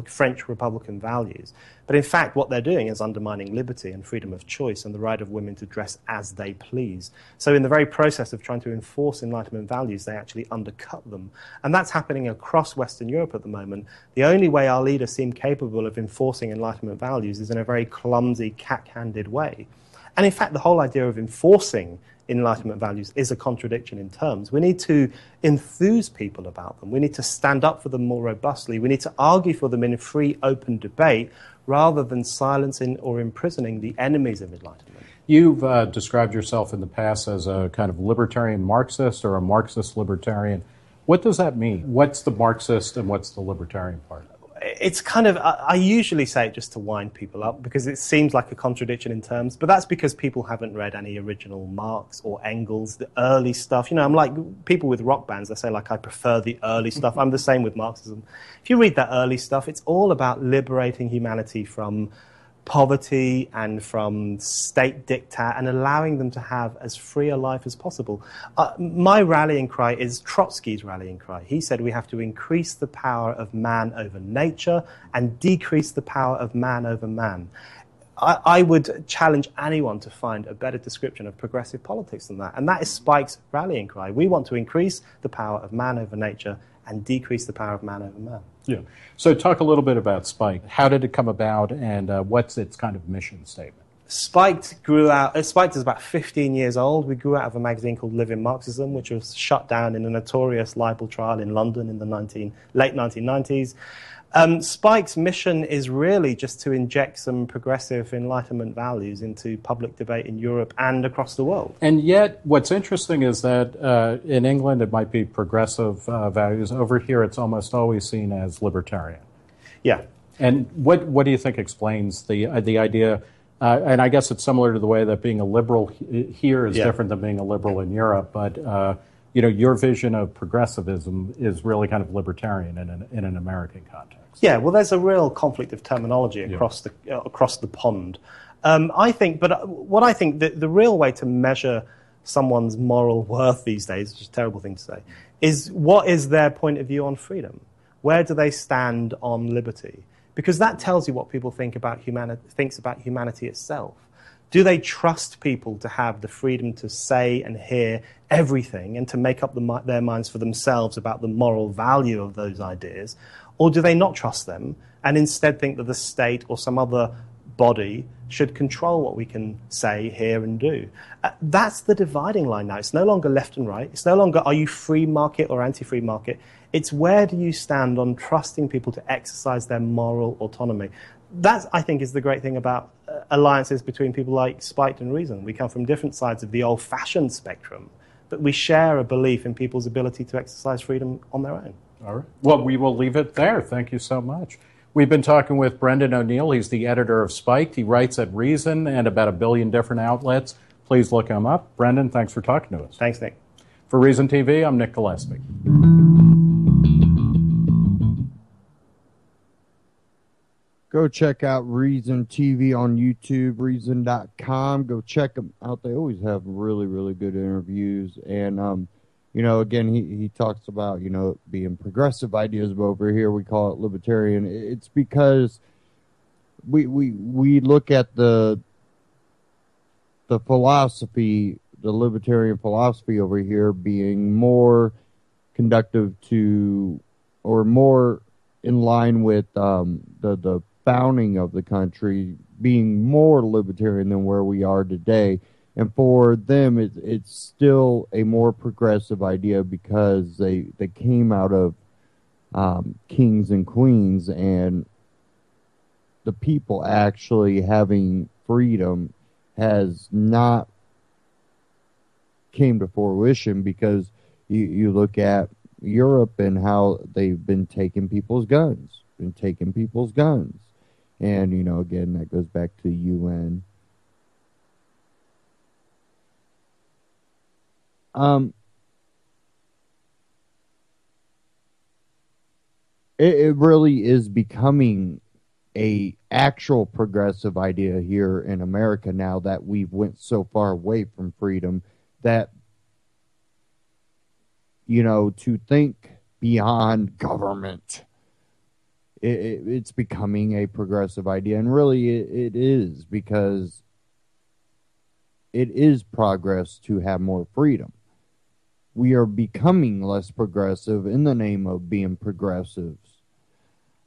French Republican values. But in fact, what they're doing is undermining liberty and freedom of choice and the right of women to dress as they please. So in the very process of trying to enforce Enlightenment values, they actually undercut them. And that's happening across Western Europe at the moment. The only way our leaders seem capable of enforcing Enlightenment values is in a very clumsy, cack-handed way. And in fact, the whole idea of enforcing Enlightenment values is a contradiction in terms. We need to enthuse people about them. We need to stand up for them more robustly. We need to argue for them in free, open debate rather than silencing or imprisoning the enemies of Enlightenment. You've described yourself in the past as a kind of libertarian Marxist or a Marxist libertarian. What does that mean? What's the Marxist and what's the libertarian part? It's kind of, I usually say it just to wind people up because it seems like a contradiction in terms, but that's because people haven't read any original Marx or Engels, the early stuff. You know, I'm like people with rock bands, they say like I prefer the early stuff. I'm the same with Marxism. If you read that early stuff, it's all about liberating humanity from poverty and from state diktat and allowing them to have as free a life as possible. My rallying cry is Trotsky's rallying cry. He said we have to increase the power of man over nature and decrease the power of man over man. I would challenge anyone to find a better description of progressive politics than that. And that is Spike's rallying cry. We want to increase the power of man over nature and decrease the power of man over man. Yeah. So talk a little bit about Spike. How did it come about, and what's its kind of mission statement? Spiked is about 15 years old. We grew out of a magazine called Living Marxism, which was shut down in a notorious libel trial in London in the late 1990s. Spike's mission is really just to inject some progressive Enlightenment values into public debate in Europe and across the world. And yet, what's interesting is that in England it might be progressive values. Over here it's almost always seen as libertarian. Yeah. And what do you think explains the idea, and I guess it's similar to the way that being a liberal here is different than being a liberal in Europe, but your vision of progressivism is really kind of libertarian in an American context. Yeah, well, there's a real conflict of terminology across the pond. I think that the real way to measure someone's moral worth these days, which is a terrible thing to say, is what is their point of view on freedom? Where do they stand on liberty? Because that tells you what people think about humanity itself. Do they trust people to have the freedom to say and hear everything and to make up their minds for themselves about the moral value of those ideas? Or do they not trust them and instead think that the state or some other body should control what we can say, hear, and do? That's the dividing line now. It's no longer left and right. It's no longer are you free market or anti-free market. It's where do you stand on trusting people to exercise their moral autonomy. That, I think, is the great thing about alliances between people like Spike and Reason. We come from different sides of the old-fashioned spectrum, but we share a belief in people's ability to exercise freedom on their own. All right. Well, we will leave it there. Thank you so much. We've been talking with Brendan O'Neill. He's the editor of Spiked. He writes at Reason and about 1 billion different outlets. Please look him up. Brendan, thanks for talking to us. Thanks, Nick. For Reason TV, I'm Nick Gillespie. Go check out Reason TV on YouTube, reason.com. Go check them out. They always have really, really good interviews. And, again, he talks about, being progressive ideas, but over here we call it libertarian. It's because we look at the philosophy, the libertarian philosophy over here being more conductive to, or more in line with the founding of the country, being more libertarian than where we are today. And for them, it's still a more progressive idea because they came out of kings and queens, and the people actually having freedom has not came to fruition, because you look at Europe and how they've been taking people's guns. And, again, that goes back to UN. It really is becoming a actual progressive idea here in America now that we've went so far away from freedom that, to think beyond government, it's becoming a progressive idea. And really it is, because it is progress to have more freedom. We are becoming less progressive in the name of being progressives.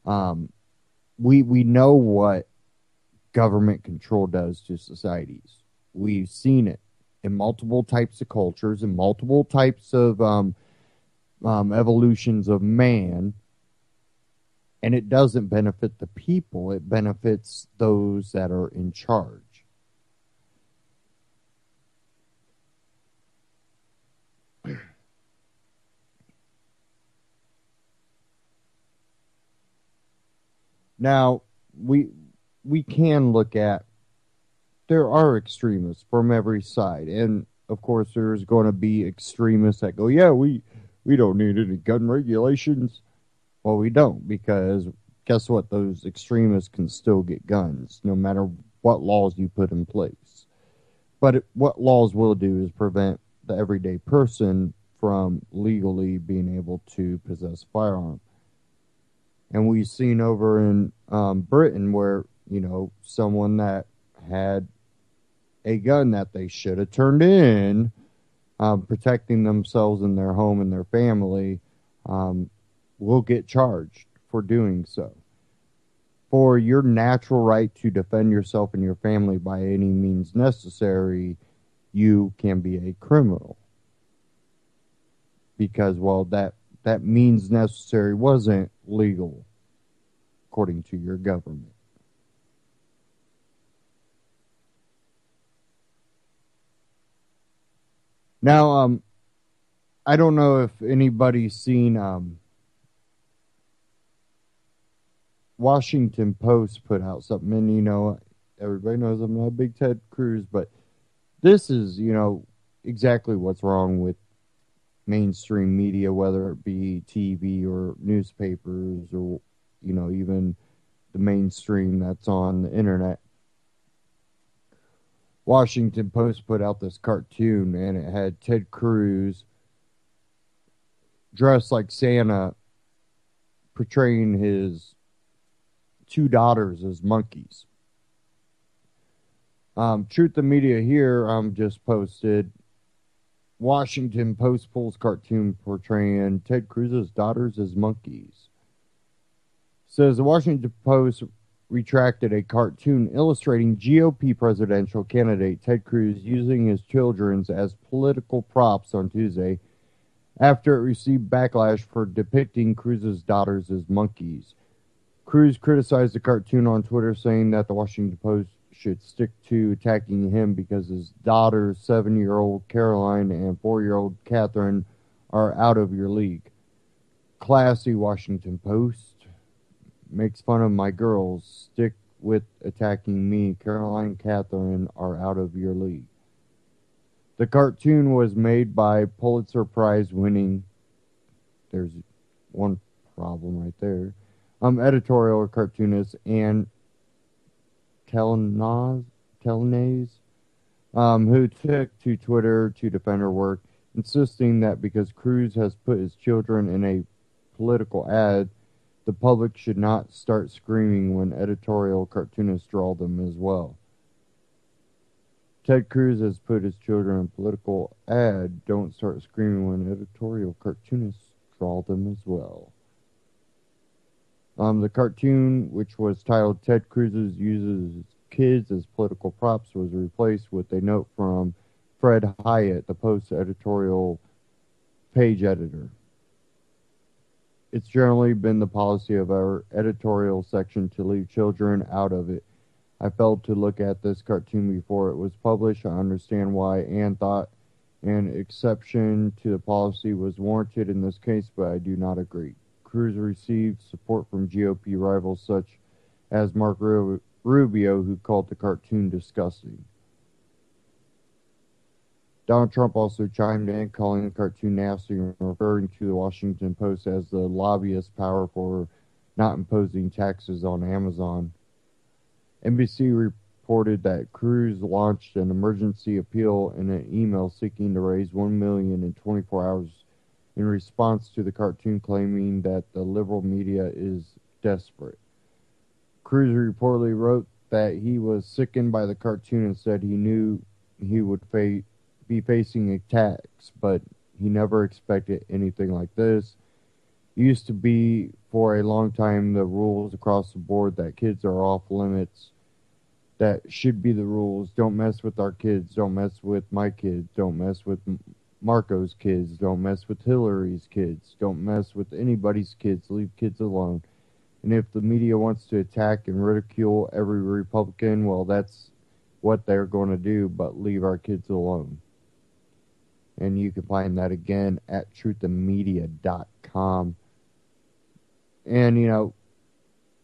We know what government control does to societies. We've seen it in multiple types of cultures and multiple types of evolutions of man. And it doesn't benefit the people. It benefits those that are in charge. Now, we can look at, there are extremists from every side. And, of course, there's going to be extremists that go, yeah, we don't need any gun regulations. Well, we don't, because guess what? Those extremists can still get guns, no matter what laws you put in place. But what laws will do is prevent the everyday person from legally being able to possess a firearm. And we've seen over in Britain where, someone that had a gun that they should have turned in, protecting themselves and their home and their family, will get charged for doing so. For your natural right to defend yourself and your family by any means necessary, you can be a criminal. Because, well, that means necessary wasn't legal, according to your government. Now, I don't know if anybody's seen Washington Post put out something, and everybody knows I'm not a big Ted Cruz, but this is, exactly what's wrong with mainstream media, whether it be TV or newspapers or, even the mainstream that's on the internet. Washington Post put out this cartoon, and it had Ted Cruz dressed like Santa, portraying his two daughters as monkeys. Truth in Media here just posted Washington Post pulls cartoon portraying Ted Cruz's daughters as monkeys. Says the Washington Post retracted a cartoon illustrating GOP presidential candidate Ted Cruz using his children as political props on Tuesday after it received backlash for depicting Cruz's daughters as monkeys. Cruz criticized the cartoon on Twitter, saying that the Washington Post should stick to attacking him because his daughters, 7-year-old Caroline and 4-year-old Catherine, are out of your league. Classy Washington Post. Makes fun of my girls. Stick with attacking me. Caroline and Catherine are out of your league. The cartoon was made by Pulitzer Prize winning, there's one problem right there, editorial cartoonist Anne Telenase, who took to Twitter to defend her work, insisting that because Cruz has put his children in a political ad, the public should not start screaming when editorial cartoonists draw them as well. Ted Cruz has put his children in a political ad. Don't start screaming when editorial cartoonists draw them as well. The cartoon, which was titled Ted Cruz Uses Kids as Political Props, was replaced with a note from Fred Hyatt, the Post editorial page editor. It's generally been the policy of our editorial section to leave children out of it. I failed to look at this cartoon before it was published. I understand why Anne thought an exception to the policy was warranted in this case, but I do not agree. Cruz received support from GOP rivals such as Mark Rubio, who called the cartoon disgusting. Donald Trump also chimed in, calling the cartoon nasty and referring to the Washington Post as the lobbyist power for not imposing taxes on Amazon. NBC reported that Cruz launched an emergency appeal in an email seeking to raise $1 million in 24 hours in response to the cartoon, claiming that the liberal media is desperate. Cruz reportedly wrote that he was sickened by the cartoon and said he knew he would be facing attacks, but he never expected anything like this. It used to be for a long time the rules across the board that kids are off limits. That should be the rules. Don't mess with our kids. Don't mess with my kids. Don't mess with Marco's kids. Don't mess with Hillary's kids. Don't mess with anybody's kids. Leave kids alone. And if the media wants to attack and ridicule every Republican, well, that's what they're going to do, but leave our kids alone. And you can find that again at truthandmedia.com. And, you know,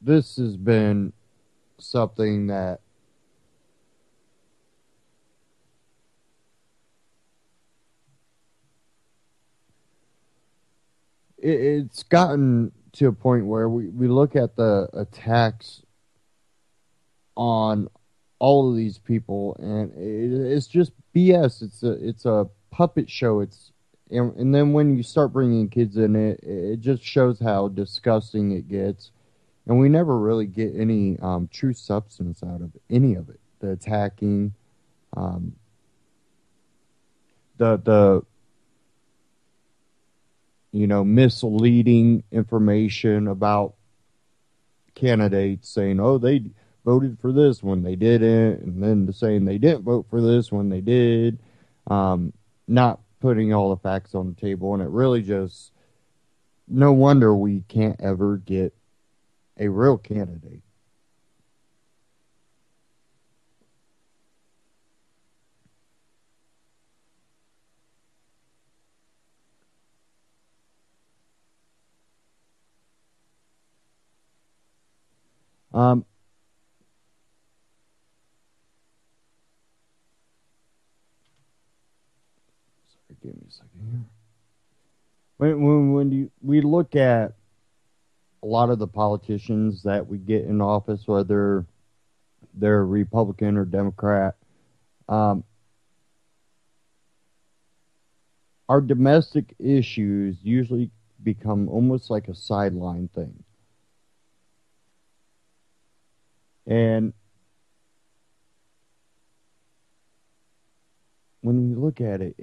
this has been something that it's gotten to a point where we look at the attacks on all of these people, and it's just BS. It's a puppet show. And then when you start bringing kids in it just shows how disgusting it gets, and we never really get any true substance out of any of it. The attacking, the misleading information about candidates, saying, oh, they voted for this when they didn't, and then saying they didn't vote for this when they did, not putting all the facts on the table. And it really just, no wonder we can't ever get a real candidate. Sorry, give me a second here. When we look at a lot of the politicians that we get in office, whether they're Republican or Democrat, our domestic issues usually become almost like a sideline thing. And when we look at it,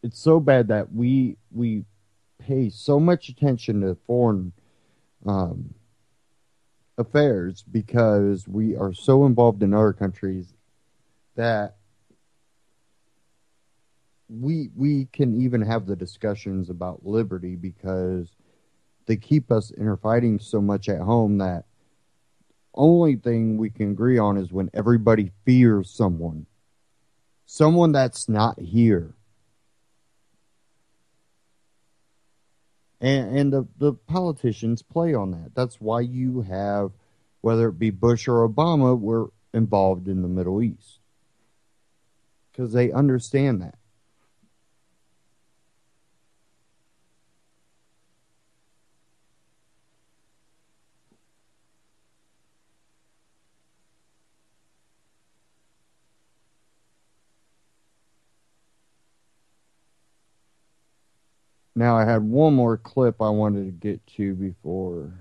it's so bad that we pay so much attention to foreign affairs because we are so involved in other countries that we can even have the discussions about liberty because they keep us interfighting so much at home that only thing we can agree on is when everybody fears someone that's not here. And the politicians play on that. That's why you have, whether it be Bush or Obama, were involved in the Middle East. Because they understand that. Now, I had one more clip I wanted to get to before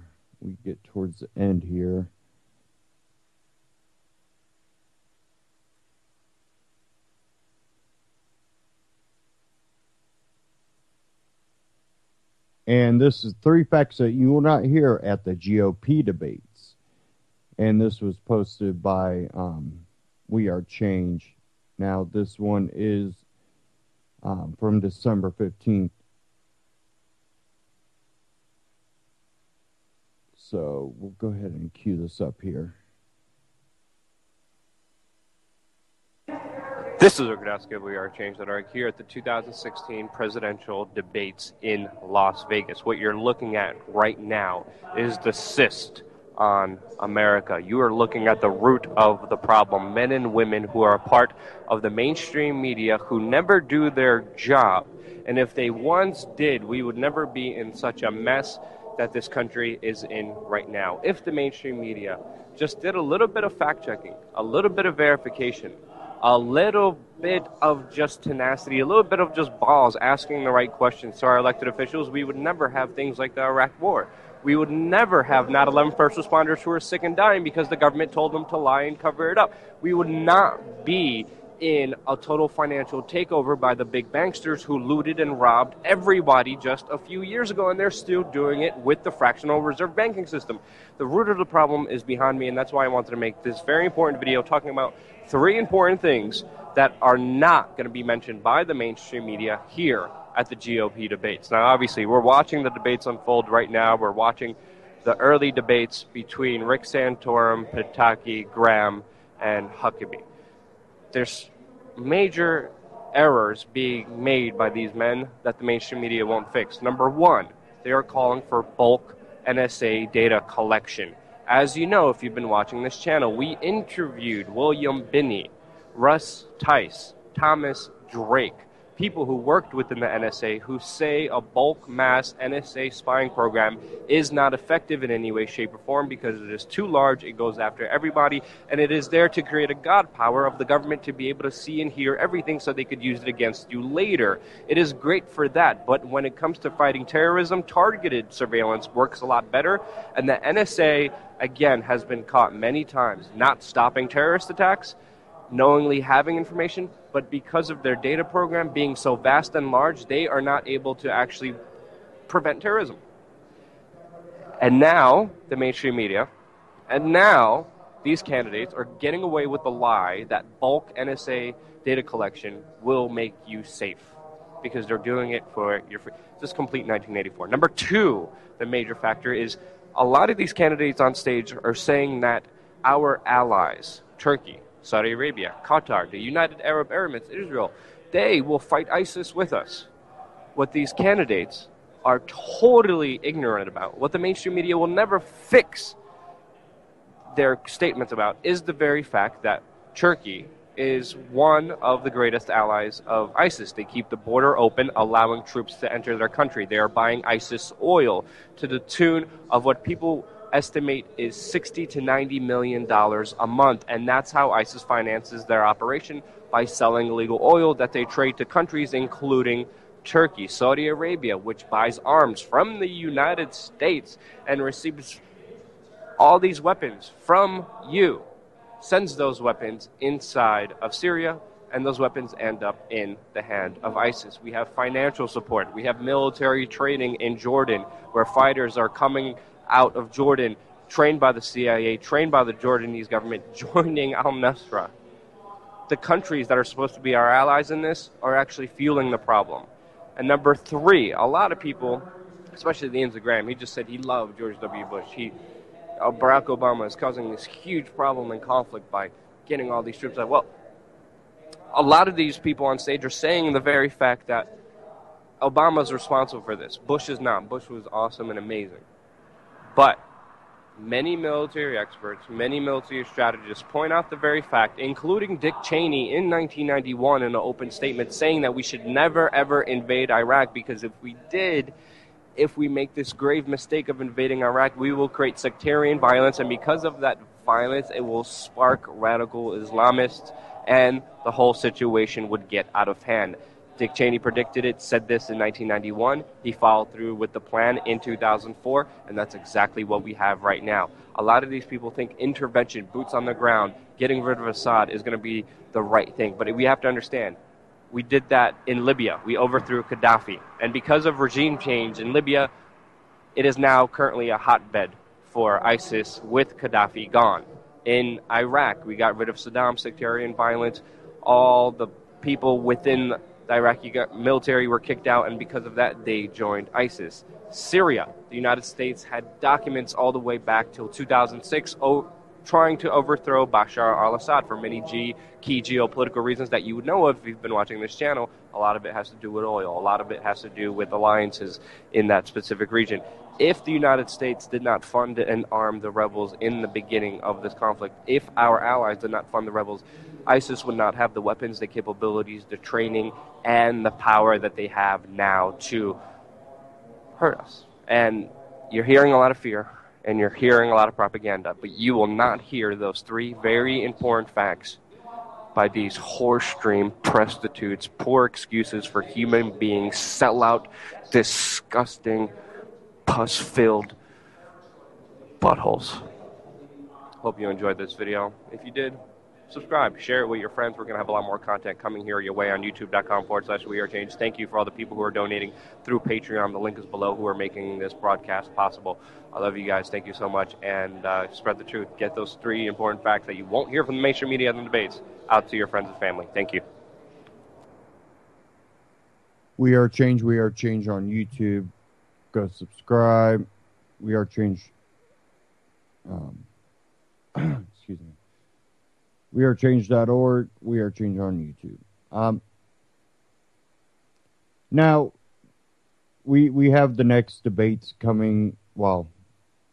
we get towards the end here. And this is 3 facts that you will not hear at the GOP debates. And this was posted by We Are Change. Now, this one is from December 15th. So we'll go ahead and cue this up here. This is Orgadowski of We Are Change that are here at the 2016 presidential debates in Las Vegas. What you're looking at right now is the cyst on America. You are looking at the root of the problem. Men and women who are a part of the mainstream media who never do their job. And if they once did, we would never be in such a mess that this country is in right now. If the mainstream media just did a little bit of fact-checking, a little bit of verification, a little bit of just tenacity, a little bit of just balls, asking the right questions to our elected officials, we would never have things like the Iraq War. We would never have not 11 first responders who are sick and dying because the government told them to lie and cover it up. We would not be in a total financial takeover by the big banksters who looted and robbed everybody just a few years ago, and they're still doing it with the fractional reserve banking system. The root of the problem is behind me, and that's why I wanted to make this very important video talking about 3 important things that are not going to be mentioned by the mainstream media here at the GOP debates. Now, obviously, we're watching the debates unfold right now. We're watching the early debates between Rick Santorum, Pataki, Graham, and Huckabee. There's major errors being made by these men that the mainstream media won't fix. Number 1, they are calling for bulk NSA data collection. As you know, if you've been watching this channel, we interviewed William Binney, Russ Tice, Thomas Drake, people who worked within the NSA who say a bulk mass NSA spying program is not effective in any way, shape, or form because it is too large, it goes after everybody, and it is there to create a god power of the government to be able to see and hear everything so they could use it against you later. It is great for that, but when it comes to fighting terrorism, targeted surveillance works a lot better, and the NSA, again, has been caught many times not stopping terrorist attacks, knowingly having information, but because of their data program being so vast and large, they are not able to actually prevent terrorism. And now, the mainstream media, and now these candidates are getting away with the lie that bulk NSA data collection will make you safe because they're doing it for your free. This is complete 1984. Number 2, the major factor is a lot of these candidates on stage are saying that our allies, Turkey, Saudi Arabia, Qatar, the United Arab Emirates, Israel, they will fight ISIS with us. What these candidates are totally ignorant about, what the mainstream media will never fix their statements about, is the very fact that Turkey is one of the greatest allies of ISIS. They keep the border open, allowing troops to enter their country. They are buying ISIS oil to the tune of what people estimate is $60 to $90 million a month, and that's how ISIS finances their operation, by selling illegal oil that they trade to countries including Turkey, Saudi Arabia, which buys arms from the United States and receives all these weapons from you, sends those weapons inside of Syria, and those weapons end up in the hand of ISIS. We have financial support. We have military training in Jordan, where fighters are coming out of Jordan, trained by the CIA, trained by the Jordanese government, joining al-Nusra. The countries that are supposed to be our allies in this are actually fueling the problem. And number 3, a lot of people, especially the Instagram, he just said he loved George W. Bush. Barack Obama is causing this huge problem and conflict by getting all these troops out. Well, a lot of these people on stage are saying the very fact that Obama's responsible for this. Bush is not. Bush was awesome and amazing. But many military experts, many military strategists point out the very fact, including Dick Cheney in 1991 in an open statement saying that we should never, ever invade Iraq because if we did, if we make this grave mistake of invading Iraq, we will create sectarian violence, and because of that violence, it will spark radical Islamists, and the whole situation would get out of hand. Dick Cheney predicted it, said this in 1991. He followed through with the plan in 2004, and that's exactly what we have right now. A lot of these people think intervention, boots on the ground, getting rid of Assad is going to be the right thing. But we have to understand, we did that in Libya. We overthrew Gaddafi. And because of regime change in Libya, it is now currently a hotbed for ISIS with Gaddafi gone. In Iraq, we got rid of Saddam's sectarian violence. All the people within the Iraqi military were kicked out, and because of that, they joined ISIS. Syria, the United States had documents all the way back till 2006 trying to overthrow Bashar al-Assad for many key geopolitical reasons that you would know of if you've been watching this channel. A lot of it has to do with oil. A lot of it has to do with alliances in that specific region. If the United States did not fund and arm the rebels in the beginning of this conflict, if our allies did not fund the rebels, ISIS would not have the weapons, the capabilities, the training, and the power that they have now to hurt us. And you're hearing a lot of fear, and you're hearing a lot of propaganda, but you will not hear those three very important facts by these horse-dream prostitutes, poor excuses for human beings, sellout, disgusting, pus-filled buttholes. Hope you enjoyed this video. If you did, subscribe, share it with your friends. We're going to have a lot more content coming here your way on youtube.com/WeAreChange. Thank you for all the people who are donating through Patreon. The link is below, who are making this broadcast possible. I love you guys. Thank you so much. And spread the truth. Get those three important facts that you won't hear from the mainstream media and the debates out to your friends and family. Thank you. We Are Change on YouTube. Go subscribe. We Are Change. Excuse me. WeAreChange.org. We Are Change on YouTube. Now, we have the next debates coming. Well,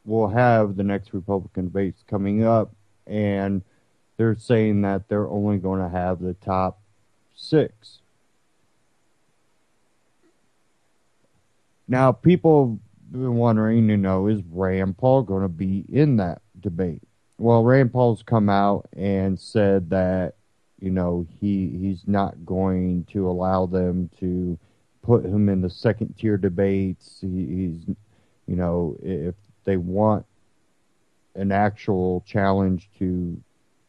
we'll have the next Republican debates coming up, and they're saying that they're only going to have the top 6. Now, people have been wondering, is Rand Paul going to be in that debate? Well, Rand Paul's come out and said that, he's not going to allow them to put him in the second-tier debates. He's, if they want an actual challenge to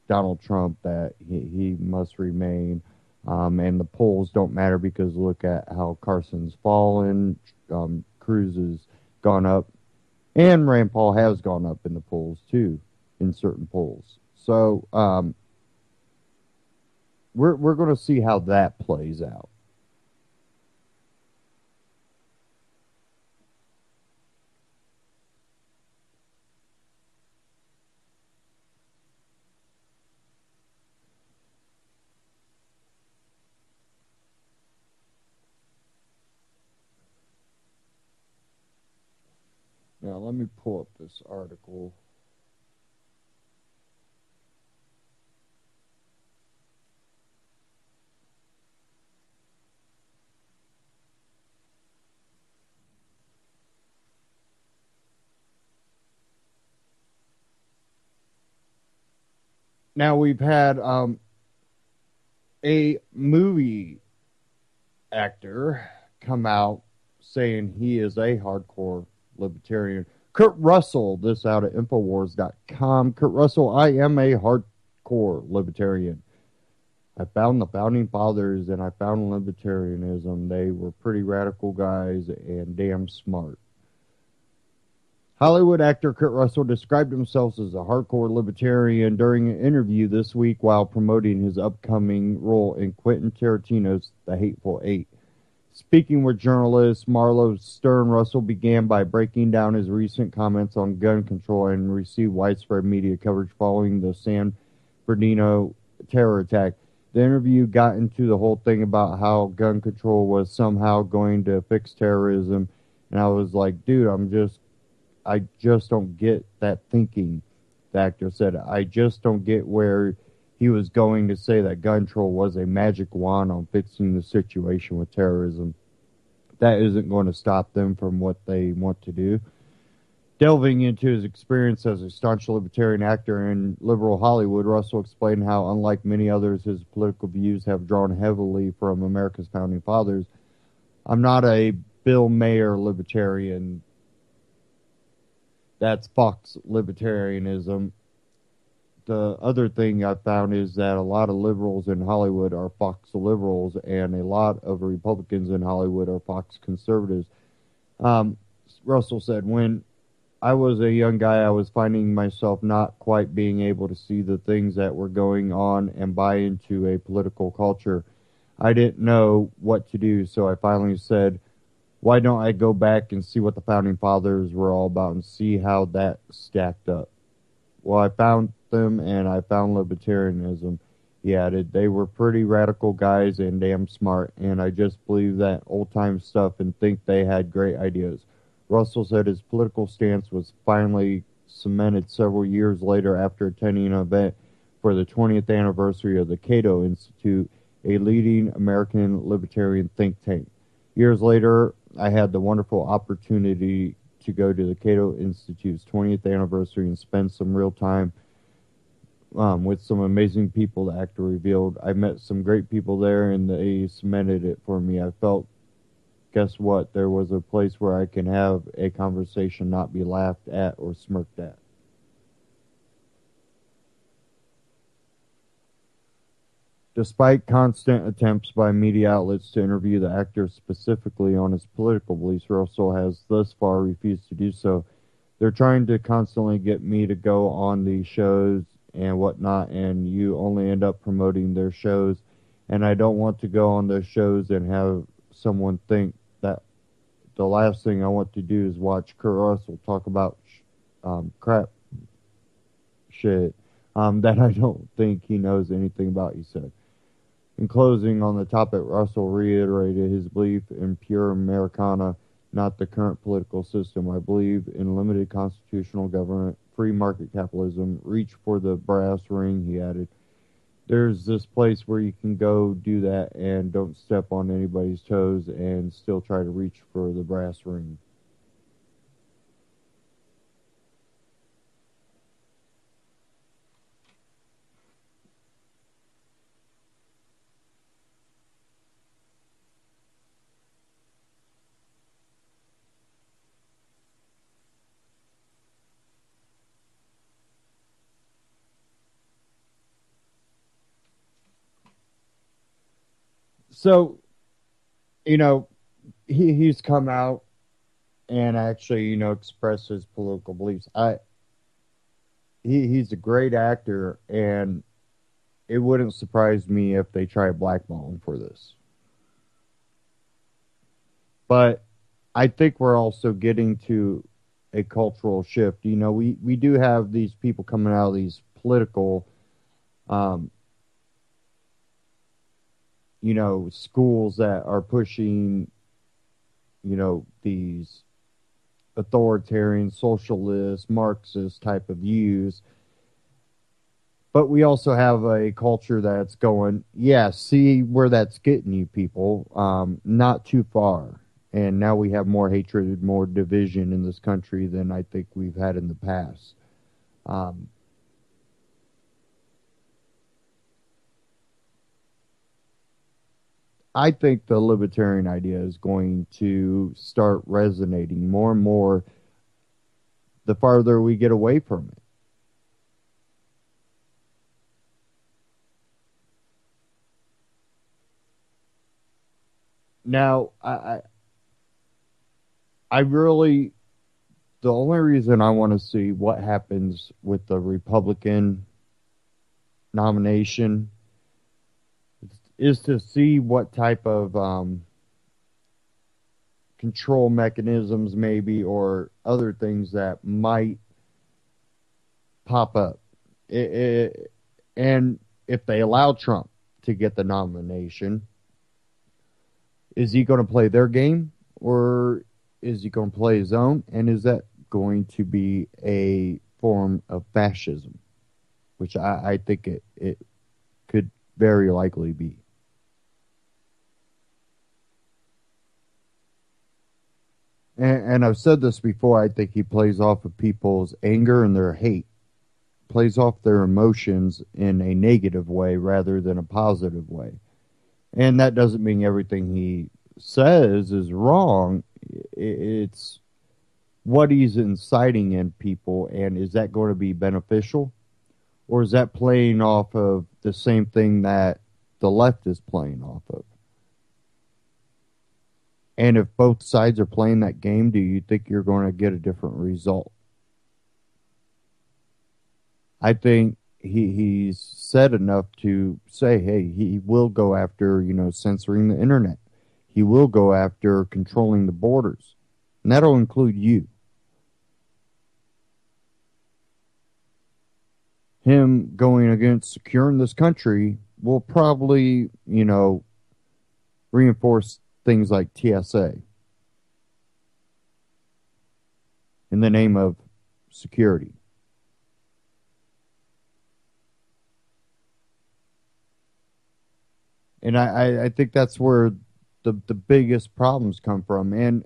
Donald Trump, that he must remain. And the polls don't matter because look at how Carson's fallen. Cruz has gone up, and Rand Paul has gone up in the polls too, in certain polls. So we're going to see how that plays out. Now, let me pull up this article. Now, we've had a movie actor come out saying he is a hardcore libertarian. Kurt Russell, this out at Infowars.com. Kurt Russell, I am a hardcore libertarian. I found the founding fathers and I found libertarianism. They were pretty radical guys and damn smart. Hollywood actor Kurt Russell described himself as a hardcore libertarian during an interview this week while promoting his upcoming role in Quentin Tarantino's The Hateful Eight. Speaking with journalist Marlo Stern, Russell began by breaking down his recent comments on gun control and received widespread media coverage following the San Bernardino terror attack. The interview got into the whole thing about how gun control was somehow going to fix terrorism, and I was like, dude, I just don't get that thinking. The actor said, I just don't get where he was going to say that gun control was a magic wand on fixing the situation with terrorism. That isn't going to stop them from what they want to do. Delving into his experience as a staunch libertarian actor in liberal Hollywood, Russell explained how, unlike many others, his political views have drawn heavily from America's founding fathers. I'm not a Bill Maher libertarian. That's Fox libertarianism. The other thing I found is that a lot of liberals in Hollywood are Fox liberals, and a lot of Republicans in Hollywood are Fox conservatives. Russell said, when I was a young guy, I was finding myself not quite being able to see the things that were going on and buy into a political culture. I didn't know what to do, so I finally said, why don't I go back and see what the Founding Fathers were all about and see how that stacked up? Well, I found them, and I found libertarianism, he added. They were pretty radical guys and damn smart, and I just believe that old-time stuff and think they had great ideas. Russell said his political stance was finally cemented several years later after attending an event for the 20th anniversary of the Cato Institute, a leading American libertarian think tank. Years later, I had the wonderful opportunity to go to the Cato Institute's 20th anniversary and spend some real time with some amazing people the actor revealed. I met some great people there, and they cemented it for me. I felt, guess what, there was a place where I can have a conversation, not be laughed at or smirked at. Despite constant attempts by media outlets to interview the actor specifically on his political beliefs, Russell has thus far refused to do so. They're trying to constantly get me to go on these shows and whatnot, and you only end up promoting their shows, and I don't want to go on those shows and have someone think that the last thing I want to do is watch Kurt Russell talk about crap shit that I don't think he knows anything about, he said. In closing on the topic, Russell reiterated his belief in pure Americana, not the current political system. I believe in limited constitutional government, free market capitalism, reach for the brass ring, he added. There's this place where you can go do that and don't step on anybody's toes and still try to reach for the brass ring. So, he's come out and actually, expressed his political beliefs. He's a great actor, and it wouldn't surprise me if they try to blackball him for this. But I think we're also getting to a cultural shift. We do have these people coming out of these political schools that are pushing, these authoritarian, socialist, Marxist type of views. But we also have a culture that's going, yeah, see where that's getting you people, not too far. And now we have more hatred, more division in this country than I think we've had in the past. I think the libertarian idea is going to start resonating more and more the farther we get away from it. Now, I really, the only reason I want to see what happens with the Republican nomination is to see what type of control mechanisms maybe or other things that might pop up. And if they allow Trump to get the nomination, is he going to play their game or is he going to play his own? And is that going to be a form of fascism? Which I think it could very likely be. and I've said this before, I think he plays off of people's anger and their hate, plays off their emotions in a negative way rather than a positive way. And that doesn't mean everything he says is wrong. It's what he's inciting in people, and is that going to be beneficial? Or is that playing off of the same thing that the left is playing off of? And if both sides are playing that game, do you think you're going to get a different result? I think he's said enough to say, hey, he will go after, censoring the internet. He will go after controlling the borders. And that'll include you. Him going against securing this country will probably, reinforce things like TSA in the name of security. And I think that's where the biggest problems come from. And,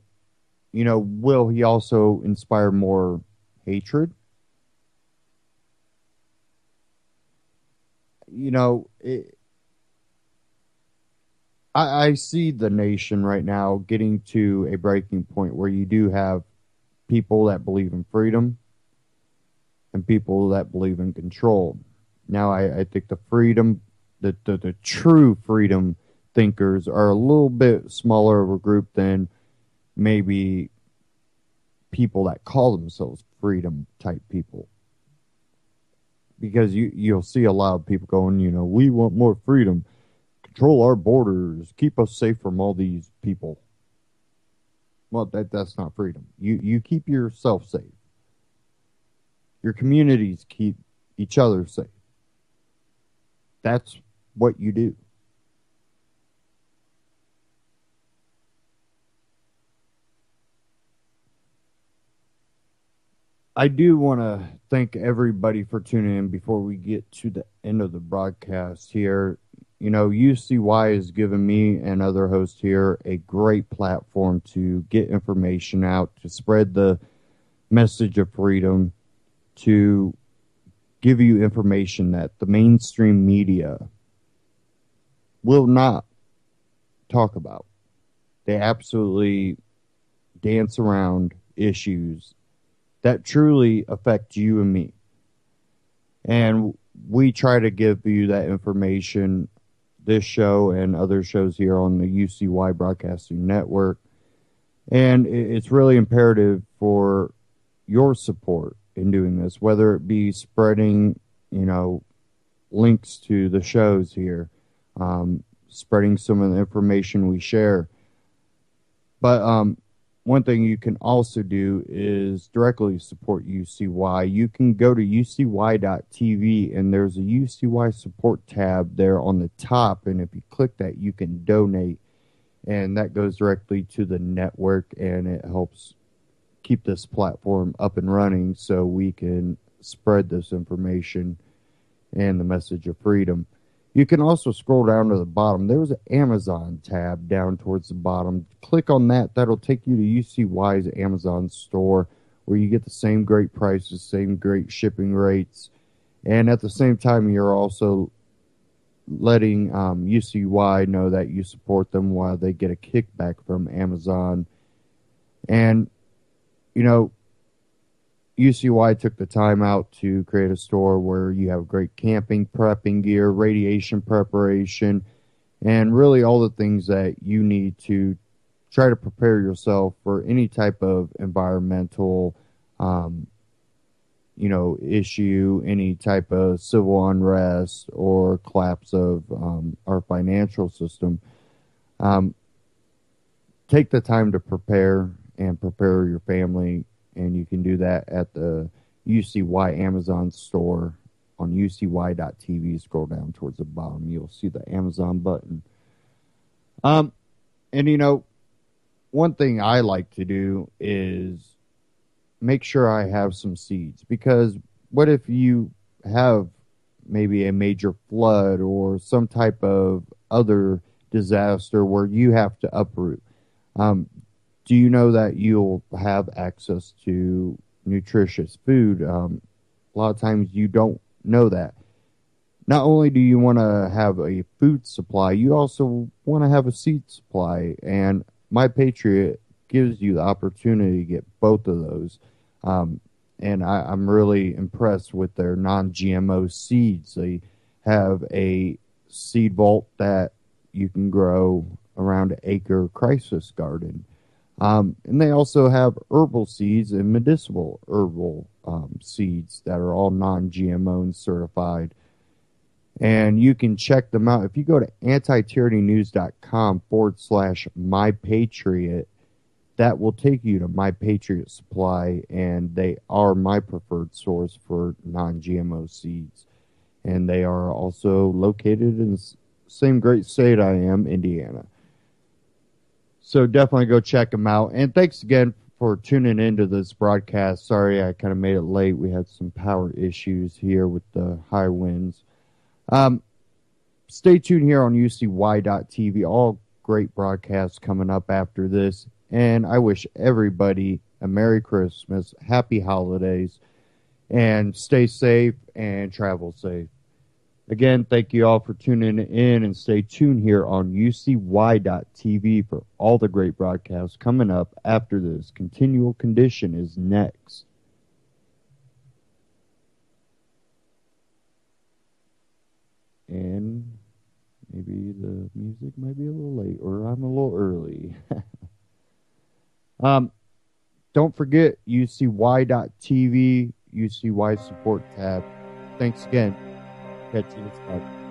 will he also inspire more hatred? I see the nation right now getting to a breaking point where you do have people that believe in freedom and people that believe in control. Now, I think the freedom, the true freedom thinkers are a little bit smaller of a group than maybe people that call themselves freedom type people. Because you'll see a lot of people going, we want more freedom. Control our borders, keep us safe from all these people. Well, that's not freedom. You keep yourself safe. Your communities keep each other safe. That's what you do. I do want to thank everybody for tuning in before we get to the end of the broadcast here. UCY has given me and other hosts here a great platform to get information out, to spread the message of freedom, to give you information that the mainstream media will not talk about. They absolutely dance around issues that truly affect you and me. And we try to give you that information, this show and other shows here on the UCY Broadcasting Network. And it's really imperative for your support in doing this, whether it be spreading, links to the shows here, spreading some of the information we share. But one thing you can also do is directly support UCY. You can go to ucy.tv, and there's a UCY support tab there on the top. And if you click that, you can donate. And that goes directly to the network, and it helps keep this platform up and running so we can spread this information and the message of freedom. You can also scroll down to the bottom. There's an Amazon tab down towards the bottom. Click on that. That'll take you to UCY's Amazon store, where you get the same great prices, same great shipping rates. And at the same time, you're also letting UCY know that you support them while they get a kickback from Amazon. And, UCY took the time out to create a store where you have great camping, prepping gear, radiation preparation, and really all the things that you need to try to prepare yourself for any type of environmental, issue, any type of civil unrest or collapse of our financial system. Take the time to prepare and prepare your family. And you can do that at the UCY Amazon store on ucy.tv. Scroll down towards the bottom. You'll see the Amazon button. And, one thing I like to do is make sure I have some seeds. Because what if you have maybe a major flood or some type of other disaster where you have to uproot? do you know that you'll have access to nutritious food? A lot of times you don't know that. Not only do you want to have a food supply, you also want to have a seed supply. And My Patriot gives you the opportunity to get both of those. I'm really impressed with their non-GMO seeds. They have a seed vault that you can grow around an acre crisis garden. And they also have herbal seeds and medicinal herbal seeds that are all non-GMO and certified. And you can check them out. If you go to antityrannynews.com/mypatriot, that will take you to My Patriot Supply, and they are my preferred source for non-GMO seeds. And they are also located in the same great state I am, Indiana. So definitely go check them out. And thanks again for tuning into this broadcast. Sorry I kind of made it late. We had some power issues here with the high winds. Stay tuned here on UCY.TV. All great broadcasts coming up after this. And I wish everybody a Merry Christmas, Happy Holidays, and stay safe and travel safe. Again, thank you all for tuning in, and stay tuned here on UCY.TV for all the great broadcasts coming up after this. Continual Condition is next. And maybe the music might be a little late, or I'm a little early. Don't forget UCY.TV, UCY support tab. Thanks again. Catch you next time.